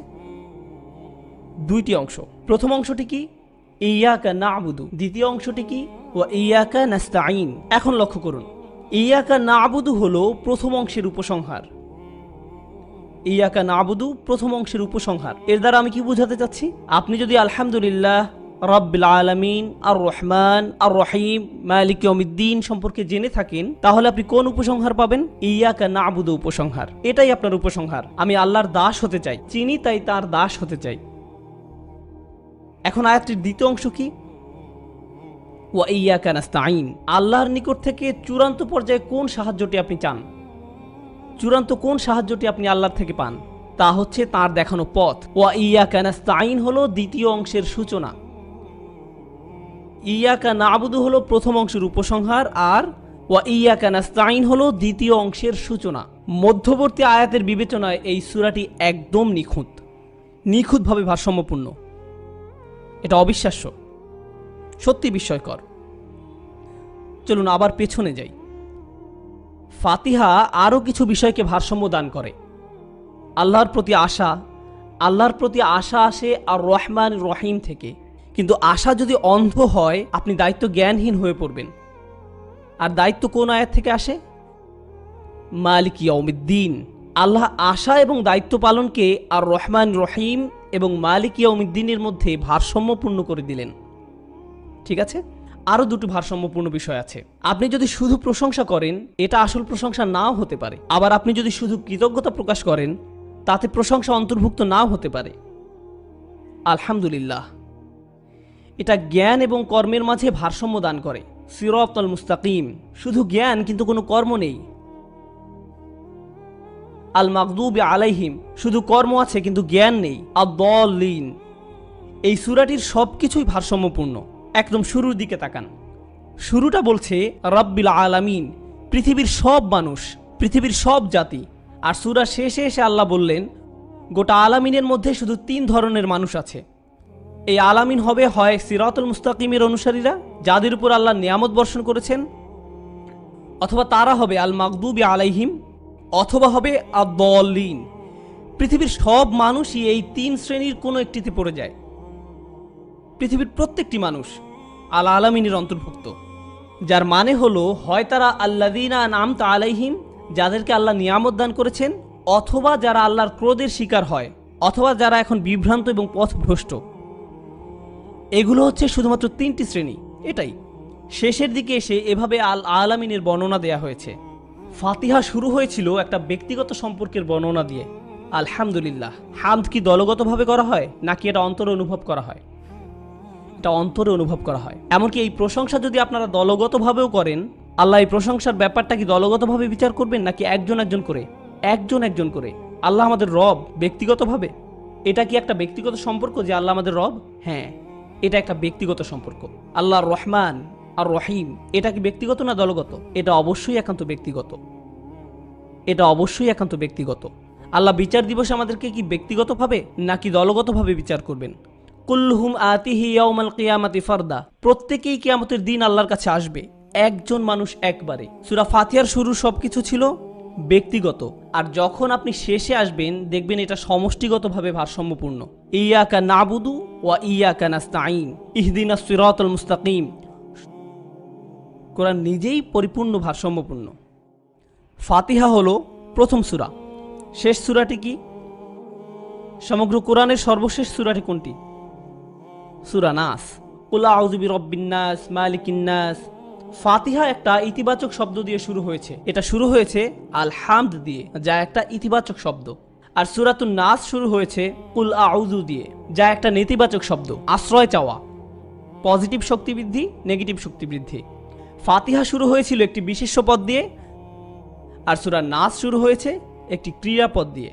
দুইটি অংশ। প্রথম অংশটি কি? ইয়াকা না'বুদু। দ্বিতীয় অংশটি কি? ওয়া ইয়াকা নাস্তাঈন। এখন লক্ষ্য করুন, ইয়াকা না'বুদু হলো প্রথম অংশের উপসংহার। ইয়াকা না'বুদু প্রথম অংশের উপসংহার। এর দ্বারা আমি কি বোঝাতে চাচ্ছি? আপনি যদি আলহামদুলিল্লাহ রাব্বিল আলামিন আর রহমান আর রহিম মালিক ইয়াউমিদ্দিন সম্পর্কে জেনে থাকেন, তাহলে আপনি কোন উপসংহার পাবেন? ইয়াকা না'বুদু উপসংহার। এটাই আপনার উপসংহার। আমি আল্লাহর দাস হতে চাই, চিনি তাই তার দাস হতে চাই। এখন আয়াতটির দ্বিতীয় অংশ কি? ওয়া ইয়াকা নাস্তাঈন। আল্লাহর নিকট থেকে চূড়ান্ত পর্যায়ে কোন সাহায্যটি আপনি চান? চূড়ান্ত কোন সাহায্যটি আপনি আল্লাহর থেকে পান? তা হচ্ছে তার দেখানো পথ। ওয়া ইয়াকা নাস্তাঈন হলো দ্বিতীয় অংশের সূচনা। ইয়াকা না'বুদু হলো প্রথম অংশের উপসংহার, আর ওয়া ইয়াকা নাস্তাঈন হলো দ্বিতীয় অংশের সূচনা। মধ্যবর্তী আয়াতের বিবেচনায় এই সূরাটি একদম নিখুঁতভাবে ভারসাম্যপূর্ণ। এটা অবিশ্বাস্য, সত্যি বিস্ময়কর। চলুন আবার পেছনে যাই। ফাতিহা আরও কিছু বিষয়কে ভারসাম্য দান করে। আল্লাহর প্রতি আশা আসে আর রহমান রহিম থেকে। কিন্তু আশা যদি অন্ধ হয়, আপনি দায়িত্ব জ্ঞানহীন হয়ে পড়বেন। আর দায়িত্ব কোন আয়াত থেকে আসে? মালিক ইয়াউমিদ্দিন। আল্লাহ আশা এবং দায়িত্ব পালনকে আর রহমান রহিম এবং মালিক ইয়াউমিদ্দিনের মধ্যে ভারসাম্যপূর্ণ করে দিলেন। ঠিক আছে, আরও দুটো ভারসাম্যপূর্ণ বিষয় আছে। আপনি যদি শুধু প্রশংসা করেন, এটা আসল প্রশংসা নাও হতে পারে। আবার আপনি যদি শুধু কৃতজ্ঞতা প্রকাশ করেন, তাতে প্রশংসা অন্তর্ভুক্ত নাও হতে পারে। আলহামদুলিল্লাহ, এটা জ্ঞান এবং কর্মের মাঝে ভারসাম্য দান করে। সিরাতাল মুস্তাকিম, শুধু জ্ঞান কিন্তু কোনো কর্ম নেই। আল মাগদুবি আলাইহিম, শুধু কর্ম আছে কিন্তু জ্ঞান নেই। আদ-দাল্লিন, এই সূরাটির সবকিছুই ভারসাম্যপূর্ণ। একদম শুরুর দিকে তাকান, শুরুটা বলছে রাব্বিল আলামিন, পৃথিবীর সব মানুষ, পৃথিবীর সব জাতি। আর সূরা শেষে এসে আল্লাহ বললেন গোটা আলামিনের মধ্যে শুধু 3 ধরনের মানুষ আছে। এই আলামিন হবে হয় সিরাতুল মুস্তাকিমের অনুসারীরা, যাদের উপর আল্লাহ নিয়ামত বর্ষণ করেছেন, অথবা তারা হবে আল মাগদুবি আলাইহিম, অথবা হবে আদ-দাল্লিন। পৃথিবীর সব মানুষই এই 3 শ্রেণীর কোনো একটিতে পড়ে যায়। পৃথিবীর প্রত্যেকটি মানুষ আল আলামিনের অন্তর্ভুক্ত, যার মানে হলো হয় তারা আল্লাযীনা আনআমতা আলাইহিম, যাদেরকে আল্লাহ নিয়ামত দান করেছেন, অথবা যারা আল্লাহর ক্রোধের শিকার হয়, অথবা যারা এখন বিভ্রান্ত এবং পথভ্রষ্ট। এগুলো হচ্ছে শুধুমাত্র 3টি শ্রেণী। এটাই শেষের দিকে এসে এভাবে আল আলামিনের বর্ণনা দেয়া হয়েছে। ফাতিহা শুরু হয়েছিল একটা ব্যক্তিগত সম্পর্কের বর্ণনা দিয়ে। আলহামদুলিল্লাহ, হামদ কি দলগতভাবে করা হয় নাকি এটা অন্তরে অনুভব করা হয়? এটা অন্তরে অনুভব করা হয়। এমনকি এই প্রশংসা যদি আপনারা দলগতভাবেও করেন, আল্লাহ এই প্রশংসার ব্যাপারটা কি দলগতভাবে বিচার করবেন নাকি একজন একজন করে? একজন একজন করে। আল্লাহ আমাদের রব ব্যক্তিগতভাবে। এটা কি একটা ব্যক্তিগত সম্পর্ক যে আল্লাহ আমাদের রব? হ্যাঁ, এটা একটা ব্যক্তিগত সম্পর্ক। আল্লাহ রহমান আর রহিম, এটা কি ব্যক্তিগত না দলগত? এটা অবশ্যই একান্ত ব্যক্তিগত। এটা অবশ্যই একান্ত ব্যক্তিগত। আল্লাহ বিচার দিবসে আমাদেরকে কি ব্যক্তিগতভাবে নাকি দলগতভাবে বিচার করবেন? কুল্লুহুম আতিহি ইয়াউমাল কিয়ামাতি ফারদা, প্রত্যেকেই কিয়ামতের দিন আল্লাহর কাছে আসবে, একজন মানুষ একবারে। সূরা ফাতিহার শুরু সবকিছু ছিল ব্যক্তিগত, আর যখন আপনি শেষে আসবেন দেখবেন এটা সমষ্টিগতভাবে ভারসাম্যপূর্ণ। ইয়াকা নাবুদু ওয়া ইয়াকা নাস্তাঈন ইহদিনাস সিরাতাল মুস্তাকিম। কোরআন নিজেই পরিপূর্ণ ভারসাম্যপূর্ণ। ফাতিহা হলো প্রথম সূরা। শেষ সূরাটি কি? সমগ্র কোরআনের সর্বশেষ সূরাটি কোনটি? সূরা নাস। কুল আউযু বিরাব্বিন নাস মালিকিন নাস। ফাতিহা একটা ইতিবাচক শব্দ দিয়ে শুরু হয়েছে। এটা শুরু হয়েছে আল হামদ দিয়ে, যা একটা ইতিবাচক শব্দ। আর সূরাতুন নাস শুরু হয়েছে কুল আউযু দিয়ে, যা একটা নেতিবাচক শব্দ, আশ্রয় চাওয়া। পজিটিভ শক্তি বৃদ্ধি, নেগেটিভ শক্তি বৃদ্ধি। ফাতিহা শুরু হয়েছিল একটি বিশেষ্য পদ দিয়ে, আর সূরা নাস শুরু হয়েছে একটি ক্রিয়াপদ দিয়ে।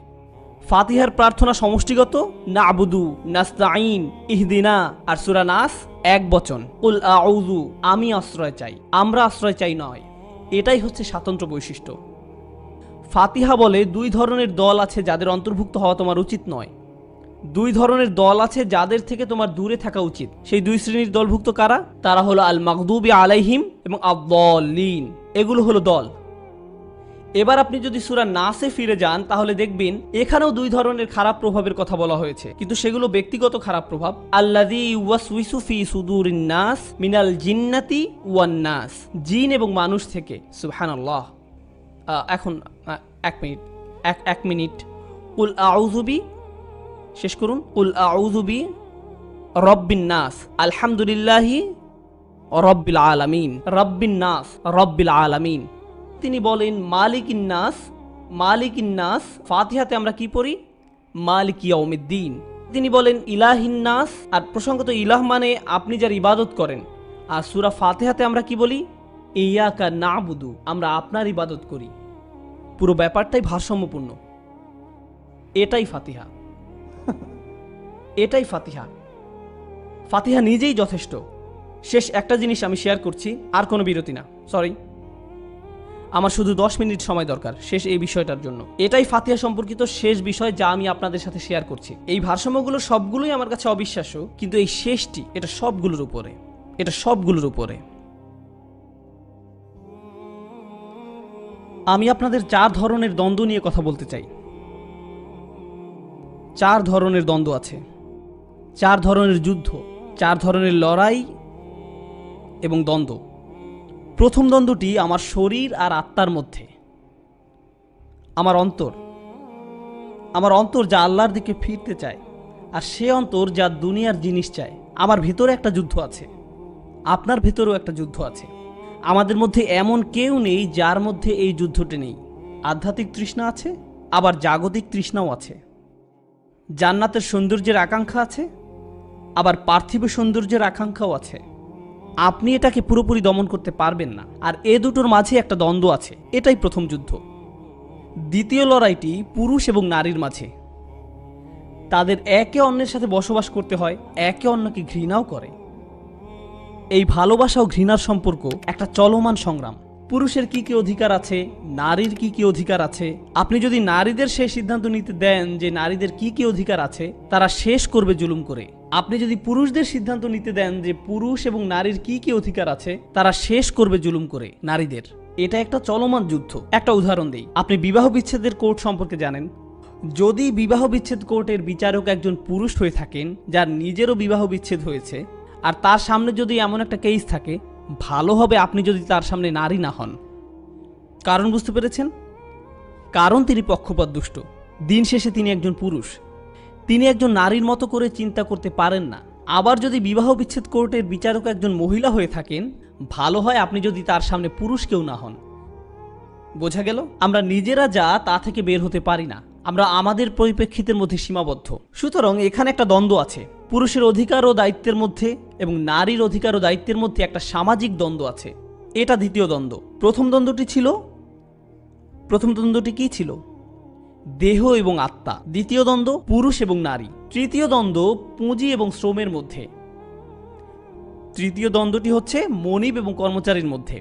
ফাতিহার প্রার্থনা সমষ্টিগত, নাবুদু, নাস্তাঈন, ইহদিনা। আর সূরা নাস এক বচন, কুল আউযু, আমি আশ্রয় চাই, আমরা আশ্রয় চাই নয়। এটাই হচ্ছে স্বাতন্ত্র্য বৈশিষ্ট্য। ফাতিহা বলে 2 ধরনের দল আছে যাদের অন্তর্ভুক্ত হওয়া তোমার উচিত নয়। 2 ধরনের দল আছে যাদের থেকে তোমার দূরে থাকা উচিত। সেই 2 শ্রেণীর দলভুক্ত কারা? তারা হলো আল মাগদুবি আলাইহিম এবং আদ-দাল্লিন। এগুলো হলো দল। এবার আপনি যদি সূরা নাসে ফিরে যান তাহলে দেখবেন এখানেও 2 ধরনের খারাপ প্রভাবের কথা বলা হয়েছে, কিন্তু সেগুলো ব্যক্তিগত খারাপ প্রভাব। আল্লাযী ইউওয়াসউইসু ফি সুদুরিন নাস মিনাল জিন্নাতি ওয়ান নাস, জিন এবং মানুষ থেকে। সুবহানাল্লাহ। এখন এক মিনিট। কুল আউযু বি, শেষ করুন। কুল আউযু বি রব্বিন নাস আলহামদুলিল্লাহি রব্বিল আলামিন। রব্বিন নাস, রব্বিল আলামিন। তিনি বলেন মালিকিন নাস, মালিকিন নাস। ফাতিহাতে আমরা কি পড়ি? মালিক ইয়াউমিদ্দিন। তিনি বলেন ইলাহিন নাস, আর প্রসঙ্গত ইলাহ মানে আপনি যার ইবাদত করেন। আর সূরা ফাতিহাতে আমরা কি বলি? ইয়াকা নাবুদু, আমরা আপনার ইবাদত করি। পুরো ব্যাপারটাই ভারসাম্যপূর্ণ। এটাই ফাতিহা। এটাই ফাতিহা। ফাতিহা নিজেই যথেষ্ট। শেষ একটা জিনিস আমি শেয়ার করছি, আর কোনো বিরতি না, সরি। আমার শুধু 10 মিনিট সময় দরকার শেষ এই বিষয়টার জন্য। এটাই ফাতিহা সম্পর্কিত শেষ বিষয় যা আমি আপনাদের সাথে শেয়ার করছি। এই ভারসাম্যগুলো সবগুলোই আমার কাছে অবিশ্বাস্য, কিন্তু এই শেষটি এটা সবগুলোর উপরে, এটা সবগুলোর উপরে। আমি আপনাদের 4 ধরনের দ্বন্দ্ব নিয়ে কথা বলতে চাই। 4 ধরনের দ্বন্দ্ব আছে, 4 ধরনের যুদ্ধ, 4 ধরনের লড়াই এবং দ্বন্দ্ব। প্রথম দ্বন্দ্বটি আমার শরীর আর আত্মার মধ্যে। আমার অন্তর যা আল্লাহর দিকে ফিরতে চায়, আর সে অন্তর যা দুনিয়ার জিনিস চায়। আমার ভিতরে একটা যুদ্ধ আছে। আপনার ভেতরেও একটা যুদ্ধ আছে। আমাদের মধ্যে এমন কেউ নেই যার মধ্যে এই যুদ্ধটি নেই। আধ্যাত্মিক তৃষ্ণা আছে, আবার জাগতিক তৃষ্ণাও আছে। জান্নাতের সৌন্দর্যের আকাঙ্ক্ষা আছে, আবার পার্থিব সৌন্দর্যের আকাঙ্ক্ষাও আছে। আপনি এটাকে পুরোপুরি দমন করতে পারবেন না। আর এ দুটোর মাঝে একটা দ্বন্দ্ব আছে, এটাই প্রথম যুদ্ধ। দ্বিতীয় লড়াইটি পুরুষ এবং নারীর মাঝে। তাদের একে অন্যের সাথে বসবাস করতে হয়, একে অন্যকে ঘৃণাও করে। এই ভালোবাসা ও ঘৃণার সম্পর্ক একটা চলমান সংগ্রাম। পুরুষের কি কি অধিকার আছে, নারীর কি কি অধিকার আছে। আপনি যদি নারীদের সেই সিদ্ধান্ত নিতে দেন যে নারীদের কি কি অধিকার আছে, তারা শেষ করবে জুলুম করে। আপনি যদি পুরুষদের সিদ্ধান্ত নিতে দেন যে পুরুষ এবং নারীর কি কি অধিকার আছে, তারা শেষ করবে জুলুম করে নারীদের। এটা একটা চলমান যুদ্ধ। একটা উদাহরণ দেই, আপনি বিবাহ বিচ্ছেদের কোর্ট সম্পর্কে জানেন। যদি বিবাহ বিচ্ছেদ কোর্টের বিচারক একজন পুরুষ হয়ে থাকেন যার নিজেরও বিবাহ বিচ্ছেদ হয়েছে, আর তার সামনে যদি এমন একটা কেস থাকে, ভালো হবে আপনি যদি তার সামনে নারী না হন। কারণ বুঝতে পেরেছেন? কারণ তিনি পক্ষপাতদুষ্ট। দিন শেষে তিনি একজন পুরুষ, তিনি একজন নারীর মতো করে চিন্তা করতে পারেন না। আবার যদি বিবাহ বিচ্ছেদ কোর্টের বিচারক একজন মহিলা হয়ে থাকেন, ভালো হয় আপনি যদি তার সামনে পুরুষ কেউ না হন। বোঝা গেল? আমরা নিজেরা যা তা থেকে বের হতে পারি না, আমরা আমাদের পরিপ্রেক্ষিতের মধ্যে সীমাবদ্ধ। সুতরাং এখানে একটা দ্বন্দ্ব আছে, পুরুষের অধিকার ও দায়িত্বের মধ্যে এবং নারীর অধিকার ও দায়িত্বের মধ্যে একটা সামাজিক দ্বন্দ্ব আছে। এটা দ্বিতীয় দ্বন্দ্ব। প্রথম দ্বন্দ্বটি কি ছিল? দেহ এবং আত্মা। দ্বিতীয় দ্বন্দ্ব পুরুষ এবং নারী। তৃতীয় দ্বন্দ্ব পুঁজি এবং শ্রমের মধ্যে। তৃতীয় দ্বন্দ্বটি হচ্ছে মনিব এবং কর্মচারীর মধ্যে।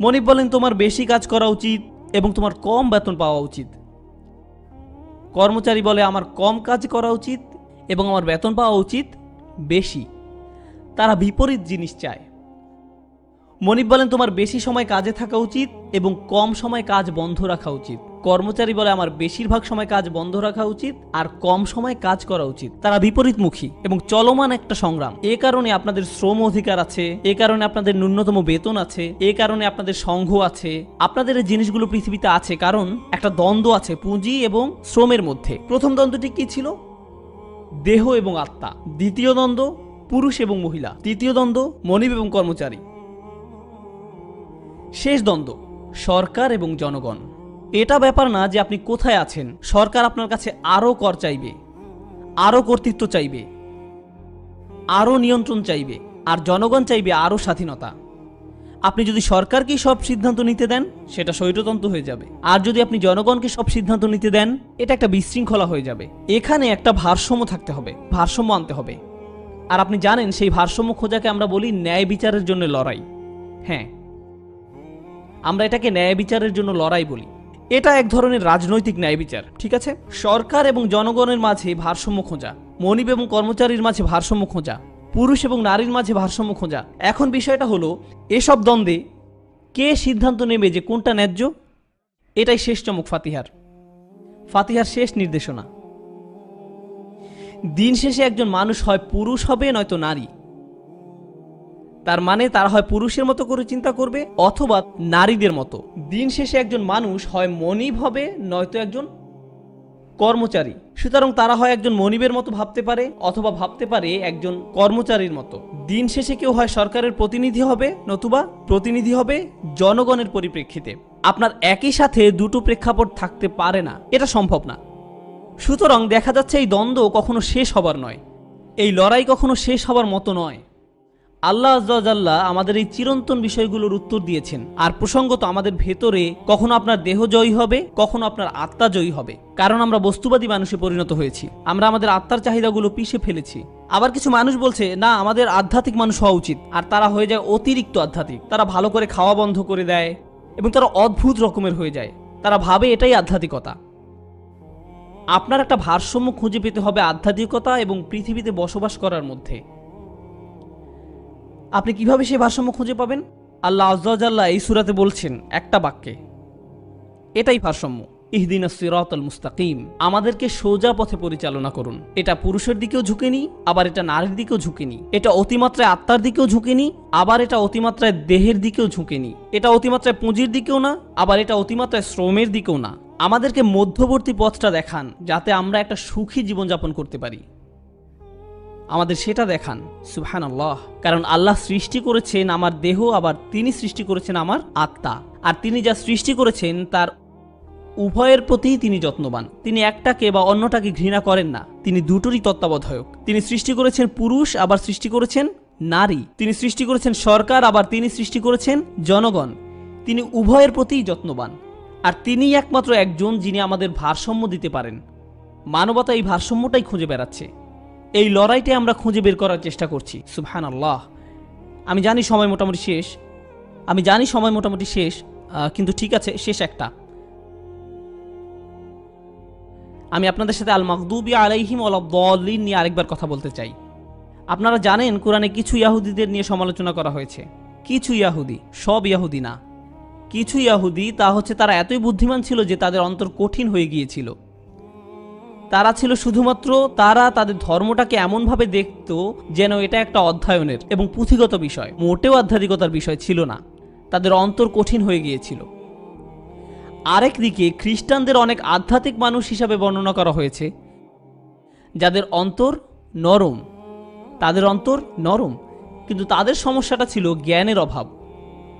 মনিব বলেন তোমার বেশি কাজ করা উচিত এবং তোমার কম বেতন পাওয়া উচিত। কর্মচারী বলে আমার কম কাজ করা উচিত এবং আমার বেতন পাওয়া উচিত বেশি। তারা বিপরীত জিনিস চায়। মনিব বলেন তোমার বেশি সময় কাজে থাকা উচিত এবং কম সময় কাজ বন্ধ রাখা উচিত। কর্মচারী বলে আমার বেশিরভাগ সময় কাজ বন্ধ রাখা উচিত আর কম সময় কাজ করা উচিত। তারা বিপরীতমুখী এবং চলমান একটা সংগ্রাম। এ কারণে আপনাদের শ্রম অধিকার আছে, এ কারণে আপনাদের ন্যূনতম বেতন আছে, এ কারণে আপনাদের সংঘ আছে। আপনাদের এই জিনিসগুলো পৃথিবীতে আছে কারণ একটা দ্বন্দ্ব আছে পুঁজি এবং শ্রমের মধ্যে। প্রথম দ্বন্দ্বটি কি ছিল? দেহ এবং আত্মা। দ্বিতীয় দ্বন্দ্ব পুরুষ এবং মহিলা। তৃতীয় দ্বন্দ্ব মনিব এবং কর্মচারী। শেষ দ্বন্দ্ব সরকার এবং জনগণ। এটা ব্যাপার না যে আপনি কোথায় আছেন, সরকার আপনার কাছে আরও কর চাইবে, আরও কর্তৃত্ব চাইবে, আরও নিয়ন্ত্রণ চাইবে, আর জনগণ চাইবে আরও স্বাধীনতা। আপনি যদি সরকারকেই সব সিদ্ধান্ত নিতে দেন, সেটা স্বৈরতন্ত্র হয়ে যাবে। আর যদি আপনি জনগণকে সব সিদ্ধান্ত নিতে দেন, এটা একটা বিশৃঙ্খলা হয়ে যাবে। এখানে একটা ভারসাম্য থাকতে হবে, ভারসাম্য আনতে হবে। আর আপনি জানেন সেই ভারসাম্য খোঁজাকে আমরা বলি ন্যায় বিচারের জন্য লড়াই। হ্যাঁ, আমরা এটাকে ন্যায় বিচারের জন্য লড়াই বলি। এটা এক ধরনের রাজনৈতিক ন্যায় বিচার, ঠিক আছে? সরকার এবং জনগণের মাঝে ভারসাম্য খোঁজা, মনিব এবং কর্মচারীর মাঝে ভারসাম্য খোঁজা, পুরুষ এবং নারীর মাঝে ভারসাম্য খোঁজা। এখন বিষয়টা হলো এসব দ্বন্দ্বে কে সিদ্ধান্ত নেবে যে কোনটা ন্যায্য? এটাই শেষ চমক ফাতিহার শেষ নির্দেশনা। দিন শেষে একজন মানুষ হয় পুরুষ হবে নয়তো নারী। তার মানে তারা হয় পুরুষের মতো করে চিন্তা করবে অথবা নারীদের মতো। দিন শেষে একজন মানুষ হয় মনিব হবে নয়তো একজন কর্মচারী। সুতরাং তারা হয় একজন মনিবের মতো ভাবতে পারে অথবা ভাবতে পারে একজন কর্মচারীর মতো। দিন শেষে কেউ হয় সরকারের প্রতিনিধি হবে নতুবা প্রতিনিধি হবে জনগণের পরিপ্রেক্ষিতে। আপনার একই সাথে দুটো প্রেক্ষাপট থাকতে পারে না, এটা সম্ভব না। সুতরাং দেখা যাচ্ছে এই দ্বন্দ্ব কখনো শেষ হবার নয়, এই লড়াই কখনো শেষ হবার মতো নয়। আল্লাহ আজ্জা ওয়া জাল্লা আমাদের এই চিরন্তন বিষয়গুলোর উত্তর দিয়েছেন। আর প্রসঙ্গত আমাদের ভেতরে কখনো আপনার দেহ জয়ী হবে, কখনো আপনার আত্মা জয়ী হবে, কারণ আমরা বস্তুবাদী মানুষে পরিণত হয়েছি। আমরা আমাদের আত্মার চাহিদাগুলো পিষে ফেলেছি। আবার কিছু মানুষ বলছে না, আমাদের আধ্যাত্মিক মানুষ হওয়া উচিত, আর তারা হয়ে যায় অতিরিক্ত আধ্যাত্মিক। তারা ভালো করে খাওয়া বন্ধ করে দেয় এবং তারা অদ্ভুত রকমের হয়ে যায়। তারা ভাবে এটাই আধ্যাত্মিকতা। আপনার একটা ভারসাম্য খুঁজে পেতে হবে আধ্যাত্মিকতা এবং পৃথিবীতে বসবাস করার মধ্যে। আপনি কিভাবে সেই ভারসাম্য খুঁজে পাবেন? আল্লাহ আজ্জা ওয়া জাল্লা এই সূরাতে বলছেন একটা বাক্যে, এটাই ভারসাম্য, ইহদিনাস সিরাতাল মুস্তাকিম, আমাদেরকে সোজা পথে পরিচালনা করুন। এটা পুরুষের দিকেও ঝুঁকেনি, আবার এটা নারীর দিকেও ঝুঁকেনি। এটা অতিমাত্রায় আত্মার দিকেও ঝুঁকেনি, আবার এটা অতিমাত্রায় দেহের দিকেও ঝুঁকেনি। এটা অতিমাত্রায় পুঁজির দিকেও না, আবার এটা অতিমাত্রায় শ্রমের দিকেও না। আমাদেরকে মধ্যবর্তী পথটা দেখান যাতে আমরা একটা সুখী জীবনযাপন করতে পারি। আমাদের সেটা দেখান। সুবহানাল্লাহ। কারণ আল্লাহ সৃষ্টি করেছেন আমার দেহ, আবার তিনি সৃষ্টি করেছেন আমার আত্মা। আর তিনি যা সৃষ্টি করেছেন তার উভয়ের প্রতিই তিনি যত্নবান। তিনি একটাকে বা অন্যটাকে ঘৃণা করেন না, তিনি দুটোরই তত্ত্বাবধায়ক। তিনি সৃষ্টি করেছেন পুরুষ, আবার সৃষ্টি করেছেন নারী। তিনি সৃষ্টি করেছেন সরকার, আবার তিনি সৃষ্টি করেছেন জনগণ। তিনি উভয়ের প্রতিই যত্নবান। আর তিনিই একমাত্র একজন যিনি আমাদের ভারসাম্য দিতে পারেন। মানবতা এই ভারসাম্যটাই খুঁজে বেড়াচ্ছে। এই লড়াইটাই আমরা খুঁজে বের করার চেষ্টা করছি। সুবহানাল্লাহ। আমি জানি সময় মোটামুটি শেষ, কিন্তু ঠিক আছে, শেষ একটা। আমি আপনাদের সাথে আল মাগদুবি আলাইহিম ওয়ালাদ-দাল্লিন নিয়ে আরেকবার কথা বলতে চাই। আপনারা জানেন কোরআনে কিছু ইহুদিদের নিয়ে সমালোচনা করা হয়েছে। কিছু ইহুদি, সব ইহুদি না। কিছু ইহুদি, তা হচ্ছে তারা এতই বুদ্ধিমান ছিল যে তাদের অন্তর কঠিন হয়ে গিয়েছিল। তারা ছিল শুধুমাত্র, তারা তাদের ধর্মটাকে এমনভাবে দেখত যেন এটা একটা অধ্যয়নের এবং পুঁথিগত বিষয়, মোটেও আধ্যাত্মিকতার বিষয় ছিল না। তাদের অন্তর কঠিন হয়ে গিয়েছিল। আরেকদিকে খ্রিস্টানদের অনেক আধ্যাত্মিক মানুষ হিসাবে বর্ণনা করা হয়েছে যাদের অন্তর নরম। তাদের অন্তর নরম, কিন্তু তাদের সমস্যাটা ছিল জ্ঞানের অভাব।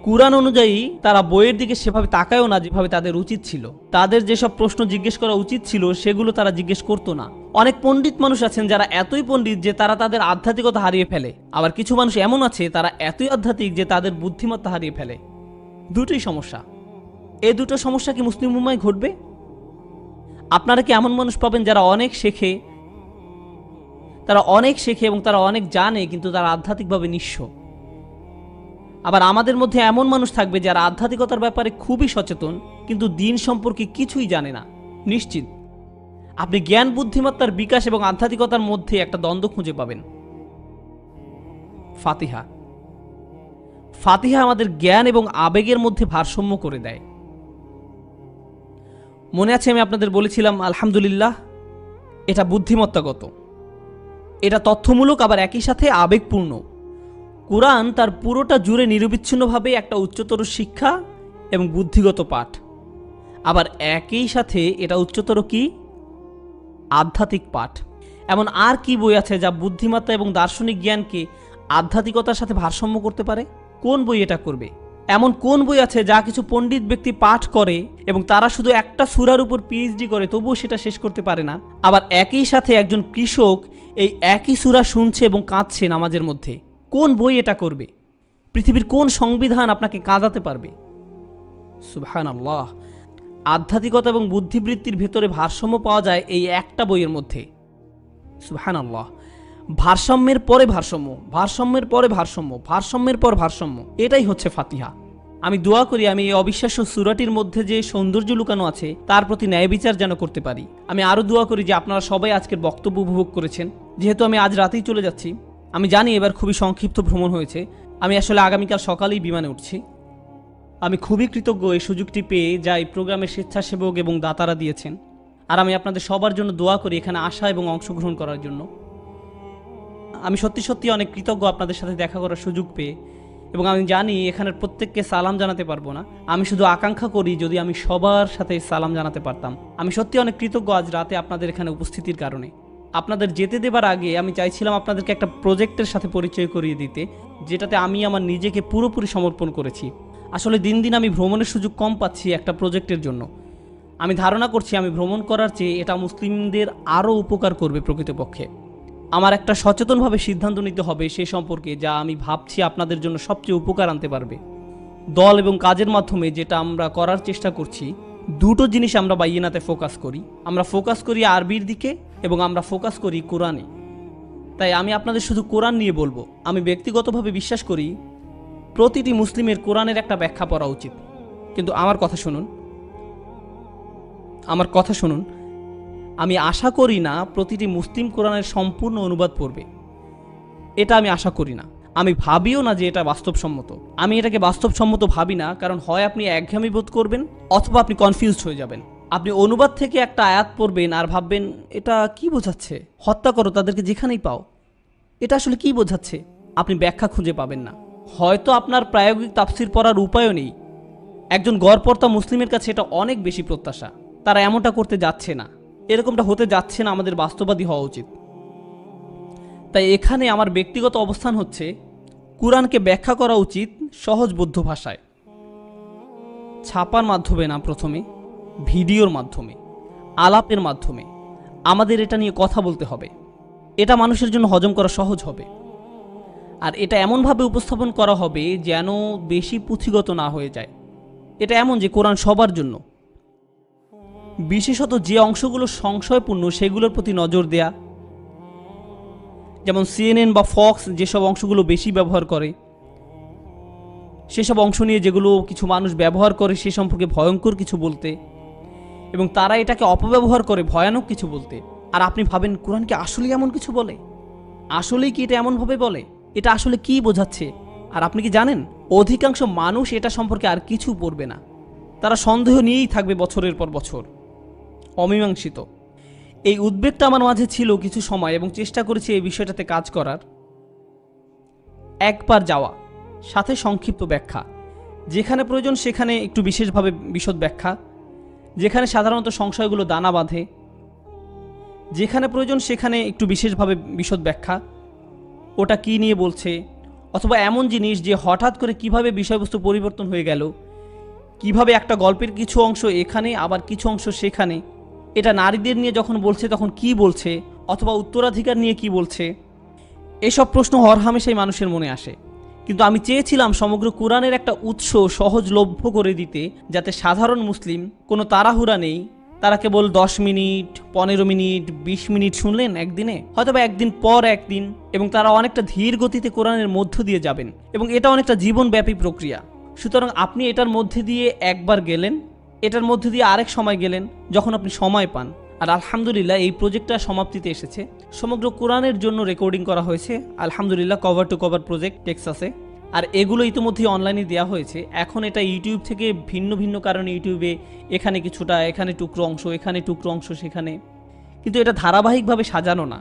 কুরআন অনুযায়ী তারা বইয়ের দিকে সেভাবে তাকায়ও না যেভাবে তাদের উচিত ছিল। তাদের যেসব প্রশ্ন জিজ্ঞেস করা উচিত ছিল সেগুলো তারা জিজ্ঞেস করতো না। অনেক পণ্ডিত মানুষ আছেন যারা এতই পণ্ডিত যে তারা তাদের আধ্যাত্মিকতা হারিয়ে ফেলে। আবার কিছু মানুষ এমন আছে তারা এতই আধ্যাত্মিক যে তাদের বুদ্ধিমত্তা হারিয়ে ফেলে। দুটোই সমস্যা। এই দুটো সমস্যা কি মুসলিম উম্মায় ঘটবে? আপনারা কি এমন মানুষ পাবেন যারা অনেক শেখে এবং তারা অনেক জানে, কিন্তু তারা আধ্যাত্মিকভাবে নিঃস্ব? আবার আমাদের মধ্যে এমন মানুষ থাকবে যারা আধ্যাত্মিকতার ব্যাপারে খুবই সচেতন, কিন্তু দিন সম্পর্কে কিছুই জানে না। নিশ্চিত আপনি জ্ঞান বুদ্ধিমত্তার বিকাশ এবং আধ্যাত্মিকতার মধ্যে একটা দ্বন্দ্ব খুঁজে পাবেন। ফাতিহা আমাদের জ্ঞান এবং আবেগের মধ্যে ভারসাম্য করে দেয়। মনে আছে আমি আপনাদের বলেছিলাম আলহামদুলিল্লাহ, এটা বুদ্ধিমত্তাগত, এটা তথ্যমূলক, আবার একই সাথে আবেগপূর্ণ। কুরআন তার পুরোটা জুড়ে নিরবিচ্ছিন্নভাবে একটা উচ্চতর শিক্ষা এবং বুদ্ধিগত পাঠ। আবার একই সাথে এটা উচ্চতর কি? আধ্যাত্মিক পাঠ। এমন আর কি বই আছে যা বুদ্ধিমত্তা এবং দার্শনিক জ্ঞানকে আধ্যাত্মিকতার সাথে ভারসাম্য করতে পারে? কোন বই এটা করবে? এমন কোন বই আছে যা কিছু পণ্ডিত ব্যক্তি পাঠ করে এবং তারা শুধু একটা সূরার উপর পিএইচডি করে তবুও সেটা শেষ করতে পারে না? আবার একই সাথে একজন কৃষক এই একই সূরা শুনছে এবং কাঁদছে নামাজের মধ্যে। কোন বই এটা করবে? পৃথিবীর কোন সংবিধান আপনাকে কাঁদাতে পারবে? সুবহানাল্লাহ। আধ্যাত্মিকতা এবং বুদ্ধিবৃত্তির ভেতরে ভারসাম্য পাওয়া যায় এই একটা বইয়ের মধ্যে। সুবহানাল্লাহ। ভারসাম্যের পরে ভারসাম্য, ভারসাম্যের পরে ভারসাম্য, ভারসাম্যের পর ভারসাম্য, এটাই হচ্ছে ফাতিহা। আমি দোয়া করি আমি এই অবিশ্বাস্য সূরাটির মধ্যে যে সৌন্দর্য লুকানো আছে তার প্রতি ন্যায় বিচার যেন করতে পারি। আমি আরও দোয়া করি যে আপনারা সবাই আজকের বক্তব্য উপভোগ করেছেন। যেহেতু আমি আজ রাতেই চলে যাচ্ছি, আমি জানি এবার খুবই সংক্ষিপ্ত ভ্রমণ হয়েছে। আমি আসলে আগামীকাল সকালেই বিমানে উঠছি। আমি খুবই কৃতজ্ঞ এই সুযোগটি পেয়ে যা এই প্রোগ্রামের স্বেচ্ছাসেবক এবং দাতারা দিয়েছেন। আর আমি আপনাদের সবার জন্য দোয়া করি এখানে আসা এবং অংশগ্রহণ করার জন্য। আমি সত্যি অনেক কৃতজ্ঞ আপনাদের সাথে দেখা করার সুযোগ পেয়ে, এবং আমি জানি এখানের প্রত্যেককে সালাম জানাতে পারবো না। আমি শুধু আকাঙ্ক্ষা করি যদি আমি সবার সাথে সালাম জানাতে পারতাম। আমি সত্যি অনেক কৃতজ্ঞ আজ রাতে আপনাদের এখানে উপস্থিতির কারণে। আপনাদের যেতে দেবার আগে আমি চাইছিলাম আপনাদেরকে একটা প্রজেক্টের সাথে পরিচয় করিয়ে দিতে, যেটাতে আমি আমার নিজেকে পুরোপুরি সমর্পণ করেছি। আসলে দিন দিন আমি ভ্রমণের সুযোগ কম পাচ্ছি একটা প্রজেক্টের জন্য। আমি ধারণা করছি আমি ভ্রমণ করার চেয়ে এটা মুসলিমদের আরও উপকার করবে প্রকৃতপক্ষে। আমার একটা সচেতনভাবে সিদ্ধান্ত নিতে হবে সে সম্পর্কে, যা আমি ভাবছি আপনাদের জন্য সবচেয়ে উপকার আনতে পারবে। দল এবং কাজের মাধ্যমে যেটা আমরা করার চেষ্টা করছি, দুটো জিনিস আমরা বাইনাতে ফোকাস করি। আমরা ফোকাস করি আরবির দিকে এবং আমরা ফোকাস করি কোরআনে। তাই আমি আপনাদের শুধু কোরআন নিয়ে বলবো। আমি ব্যক্তিগতভাবে বিশ্বাস করি প্রতিটি মুসলিমের কোরআনের একটা ব্যাখ্যা পড়া উচিত। কিন্তু আমার কথা শুনুন, আমি আশা করি না প্রতিটি মুসলিম কোরআনের সম্পূর্ণ অনুবাদ পড়বে। এটা আমি আশা করি না। আমি ভাবিও না যে এটা বাস্তবসম্মত। আমি এটাকে বাস্তবসম্মত ভাবি না, কারণ হয় আপনি একঘেয়েমি বোধ করবেন অথবা আপনি কনফিউজড হয়ে যাবেন। আপনি অনুবাদ থেকে একটা আয়াত পড়বেন আর ভাববেন এটা কি বোঝাচ্ছে, হত্যা করো তাদেরকে যেখানেই পাও, এটা আসলে কি বোঝাচ্ছে। আপনি ব্যাখ্যা খুঁজে পাবেন না। হয়তো আপনার প্রায়োগিক তাফসির পড়ার উপায়ও নেই। একজন গড়পড়তা মুসলিমের কাছে এটা অনেক বেশি প্রত্যাশা। তারা এমনটা করতে যাচ্ছে না, এরকমটা হতে যাচ্ছে না। আমাদের বাস্তববাদী হওয়া উচিত। তাই এখানে আমার ব্যক্তিগত অবস্থান হচ্ছে কুরআনকে ব্যাখ্যা করা উচিত সহজবোধ্য ভাষায়, ছাপার মাধ্যমে না, প্রথমে ভিডিওর মাধ্যমে, আলাপের মাধ্যমে আমাদের এটা নিয়ে কথা বলতে হবে। এটা মানুষের জন্য হজম করা সহজ হবে, আর এটা এমনভাবে উপস্থাপন করা হবে যেন বেশি পুঁথিগত না হয়ে যায়। এটা এমন যে কোরআন সবার জন্য, বিশেষত যে অংশগুলো সংশয়পূর্ণ সেগুলোর প্রতি নজর দেয়া, যেমন CNN বা ফক্স যেসব অংশগুলো বেশি ব্যবহার করে, সেসব অংশ নিয়ে যেগুলো কিছু মানুষ ব্যবহার করে সে সম্পর্কে ভয়ঙ্কর কিছু বলতে, এবং তারা এটাকে অপব্যবহার করে ভয়ানক কিছু বলতে। আর আপনি ভাবেন কোরআন কি আসলেই এমন কিছু বলে? আসলেই কি এটা এমনভাবে বলে? এটা আসলে কি বোঝাচ্ছে? আর আপনি কি জানেন, অধিকাংশ মানুষ এটা সম্পর্কে আর কিছু পড়বে না, তারা সন্দেহ নিয়েই থাকবে বছরের পর বছর, অমীমাংসিত। এই উদ্বেগটা আমার মাঝে ছিল কিছু সময়, এবং চেষ্টা করেছি এই বিষয়টাতে কাজ করার। একবার যাওয়া, সাথে সংক্ষিপ্ত ব্যাখ্যা, যেখানে প্রয়োজন সেখানে একটু বিশেষভাবে বিশদ ব্যাখ্যা, যেখানে সাধারণত সংশয়গুলো দানা বাঁধে, যেখানে প্রয়োজন সেখানে একটু বিশেষভাবে বিশদ ব্যাখ্যা, ওটা কি নিয়ে বলছে, অথবা এমন জিনিস যে হঠাৎ করে কিভাবে বিষয়বস্তু পরিবর্তন হয়ে গেল, কিভাবে একটা গল্পের কিছু অংশ এখানে আবার কিছু অংশ সেখানে, এটা নারীদের নিয়ে যখন বলছে তখন কি বলছে, অথবা উত্তরাধিকার নিয়ে কি বলছে। এসব প্রশ্ন হরহামেশাই মানুষের মনে আসে, কিন্তু আমি চেয়েছিলাম সমগ্র কোরআনের একটা উৎস সহজলভ্য করে দিতে, যাতে সাধারণ মুসলিম কোনো তাড়াহুড়া নেই, তারা কেবল 10 মিনিট, 15 মিনিট, 20 মিনিট শুনলেন একদিনে, হয়তোবা একদিন পর একদিন, এবং তারা অনেকটা ধীর গতিতে কোরআনের মধ্য দিয়ে যাবেন, এবং এটা অনেকটা জীবনব্যাপী প্রক্রিয়া। সুতরাং আপনি এটার মধ্যে দিয়ে একবার গেলেন, এটার মধ্যে দিয়ে আরেক সময় গেলেন যখন আপনি সময় পান। আর আলহামদুলিল্লাহ এই প্রজেক্টটা সমাপ্তিতে এসেছে। সমগ্র কোরআনের জন্য রেকর্ডিং করা হয়েছে আলহামদুলিল্লাহ, কভার টু কভার প্রজেক্ট টেক্সাসে। আর এগুলো ইতিমধ্যেই অনলাইনে দেওয়া হয়েছে। এখন এটা ইউটিউব থেকে ভিন্ন ভিন্ন কারণে ইউটিউবে এখানে কিছুটা, এখানে টুকরো অংশ, এখানে টুকরো অংশ, সেখানে, কিন্তু এটা ধারাবাহিকভাবে সাজানো না।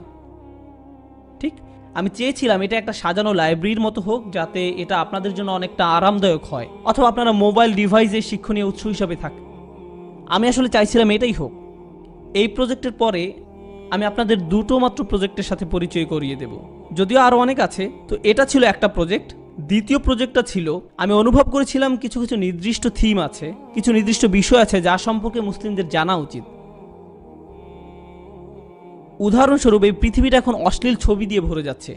ঠিক, আমি চেয়েছিলাম এটা একটা সাজানো লাইব্রেরির মতো হোক, যাতে এটা আপনাদের জন্য অনেকটা আরামদায়ক হয়, অথবা আপনারা মোবাইল ডিভাইসে শিক্ষণীয় উৎস হিসাবে থাকে। আমি আসলে চাইছিলাম এটাই হোক। এই প্রজেক্টের পরে আমি আপনাদের দুটো মাত্র প্রজেক্টের সাথে পরিচয় করিয়ে দেব, যদিও আরও অনেক আছে। তো এটা ছিল একটা প্রজেক্ট। দ্বিতীয় প্রজেক্টটা ছিল, আমি অনুভব করেছিলাম কিছু কিছু নির্দিষ্ট থিম আছে, কিছু নির্দিষ্ট বিষয় আছে যা সম্পর্কে মুসলিমদের জানা উচিত। উদাহরণস্বরূপ, এই পৃথিবীটা এখন অশ্লীল ছবি দিয়ে ভরে যাচ্ছে।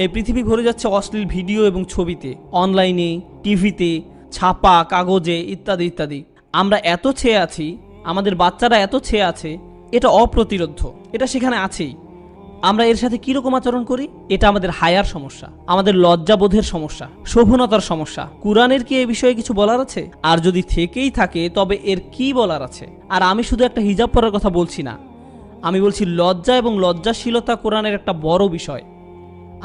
এই পৃথিবী ভরে যাচ্ছে অশ্লীল ভিডিও এবং ছবিতে, অনলাইনে, টিভিতে, ছাপা কাগজে, ইত্যাদি ইত্যাদি। আমরা এত ছেয়ে আছি, আমাদের বাচ্চারা এত ছেয়ে আছে, এটা অপ্রতিরোধ্য, এটা সেখানে আছেই। আমরা এর সাথে কীরকম আচরণ করি? এটা আমাদের হায়ার সমস্যা, আমাদের লজ্জাবোধের সমস্যা, শোভনতার সমস্যা। কুরআনের কি এই বিষয়ে কিছু বলার আছে? আর যদি থেকেই থাকে তবে এর কি বলার আছে? আর আমি শুধু একটা হিজাব পরার কথা বলছি না, আমি বলছি লজ্জা এবং লজ্জাশীলতা কোরআনের একটা বড় বিষয়।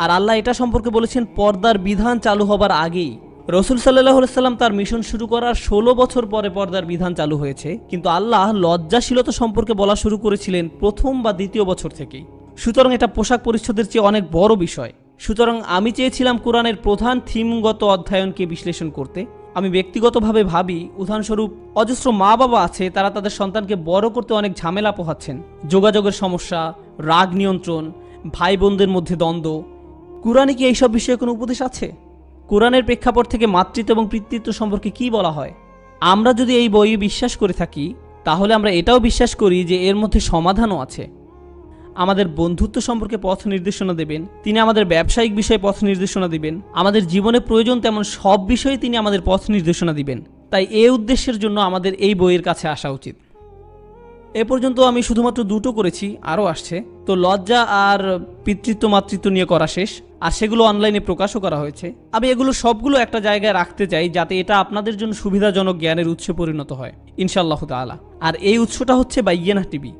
আর আল্লাহ এটা সম্পর্কে বলেছেন পর্দার বিধান চালু হবার আগেই। রসুল সাল্লাল্লাহু আলাইহি সাল্লাম তার মিশন শুরু করার 16 বছর পরে পর্দার বিধান চালু হয়েছে, কিন্তু আল্লাহ লজ্জাশীলতা সম্পর্কে বলা শুরু করেছিলেন প্রথম বা দ্বিতীয় বছর থেকেই। সুতরাং এটা পোশাক পরিচ্ছদের চেয়ে অনেক বড় বিষয়। সুতরাং আমি চেয়েছিলাম কোরআনের প্রধান থিমগত অধ্যয়নকে বিশ্লেষণ করতে। আমি ব্যক্তিগতভাবে ভাবি, উদাহরণস্বরূপ অজস্র মা বাবা আছে, তারা তাদের সন্তানকে বড় করতে অনেক ঝামেলা পোহাচ্ছেন, যোগাযোগের সমস্যা, রাগ নিয়ন্ত্রণ, ভাই বোনদের মধ্যে দ্বন্দ্ব। কোরআনে কি এইসব বিষয়ে কোনো উপদেশ আছে? কোরআনের প্রেক্ষাপট থেকে মাতৃত্ব এবং পিতৃত্ব সম্পর্কে কি বলা হয়? আমরা যদি এই বইয়ে বিশ্বাস করে থাকি, তাহলে আমরা এটাও বিশ্বাস করি যে এর মধ্যে সমাধানও আছে। আমাদের বন্ধুত্ব সম্পর্কে পথ নির্দেশনা দেবেন তিনি, আমাদের ব্যবসায়িক বিষয়ে পথ নির্দেশনা দিবেন, আমাদের জীবনে প্রয়োজন তেমন সব বিষয়ে তিনি আমাদের পথ নির্দেশনা দিবেন। তাই এই উদ্দেশ্যের জন্য আমাদের এই বইয়ের কাছে আসা উচিত। এ পর্যন্ত আমি শুধুমাত্র দুটো করেছি, আরও আসছে। তো লজ্জা আর পিতৃত্ব মাতৃত্ব নিয়ে করা শেষ, আর সেগুলো অনলাইনে প্রকাশও করা হয়েছে। আমি এগুলো সবগুলো একটা জায়গায় রাখতে চাই, যাতে এটা আপনাদের জন্য সুবিধাজনক জ্ঞানের উৎসে পরিণত হয় ইনশাআল্লাহ তাআলা। আর এই উৎসটা হচ্ছে বাইয়েনা টিভি।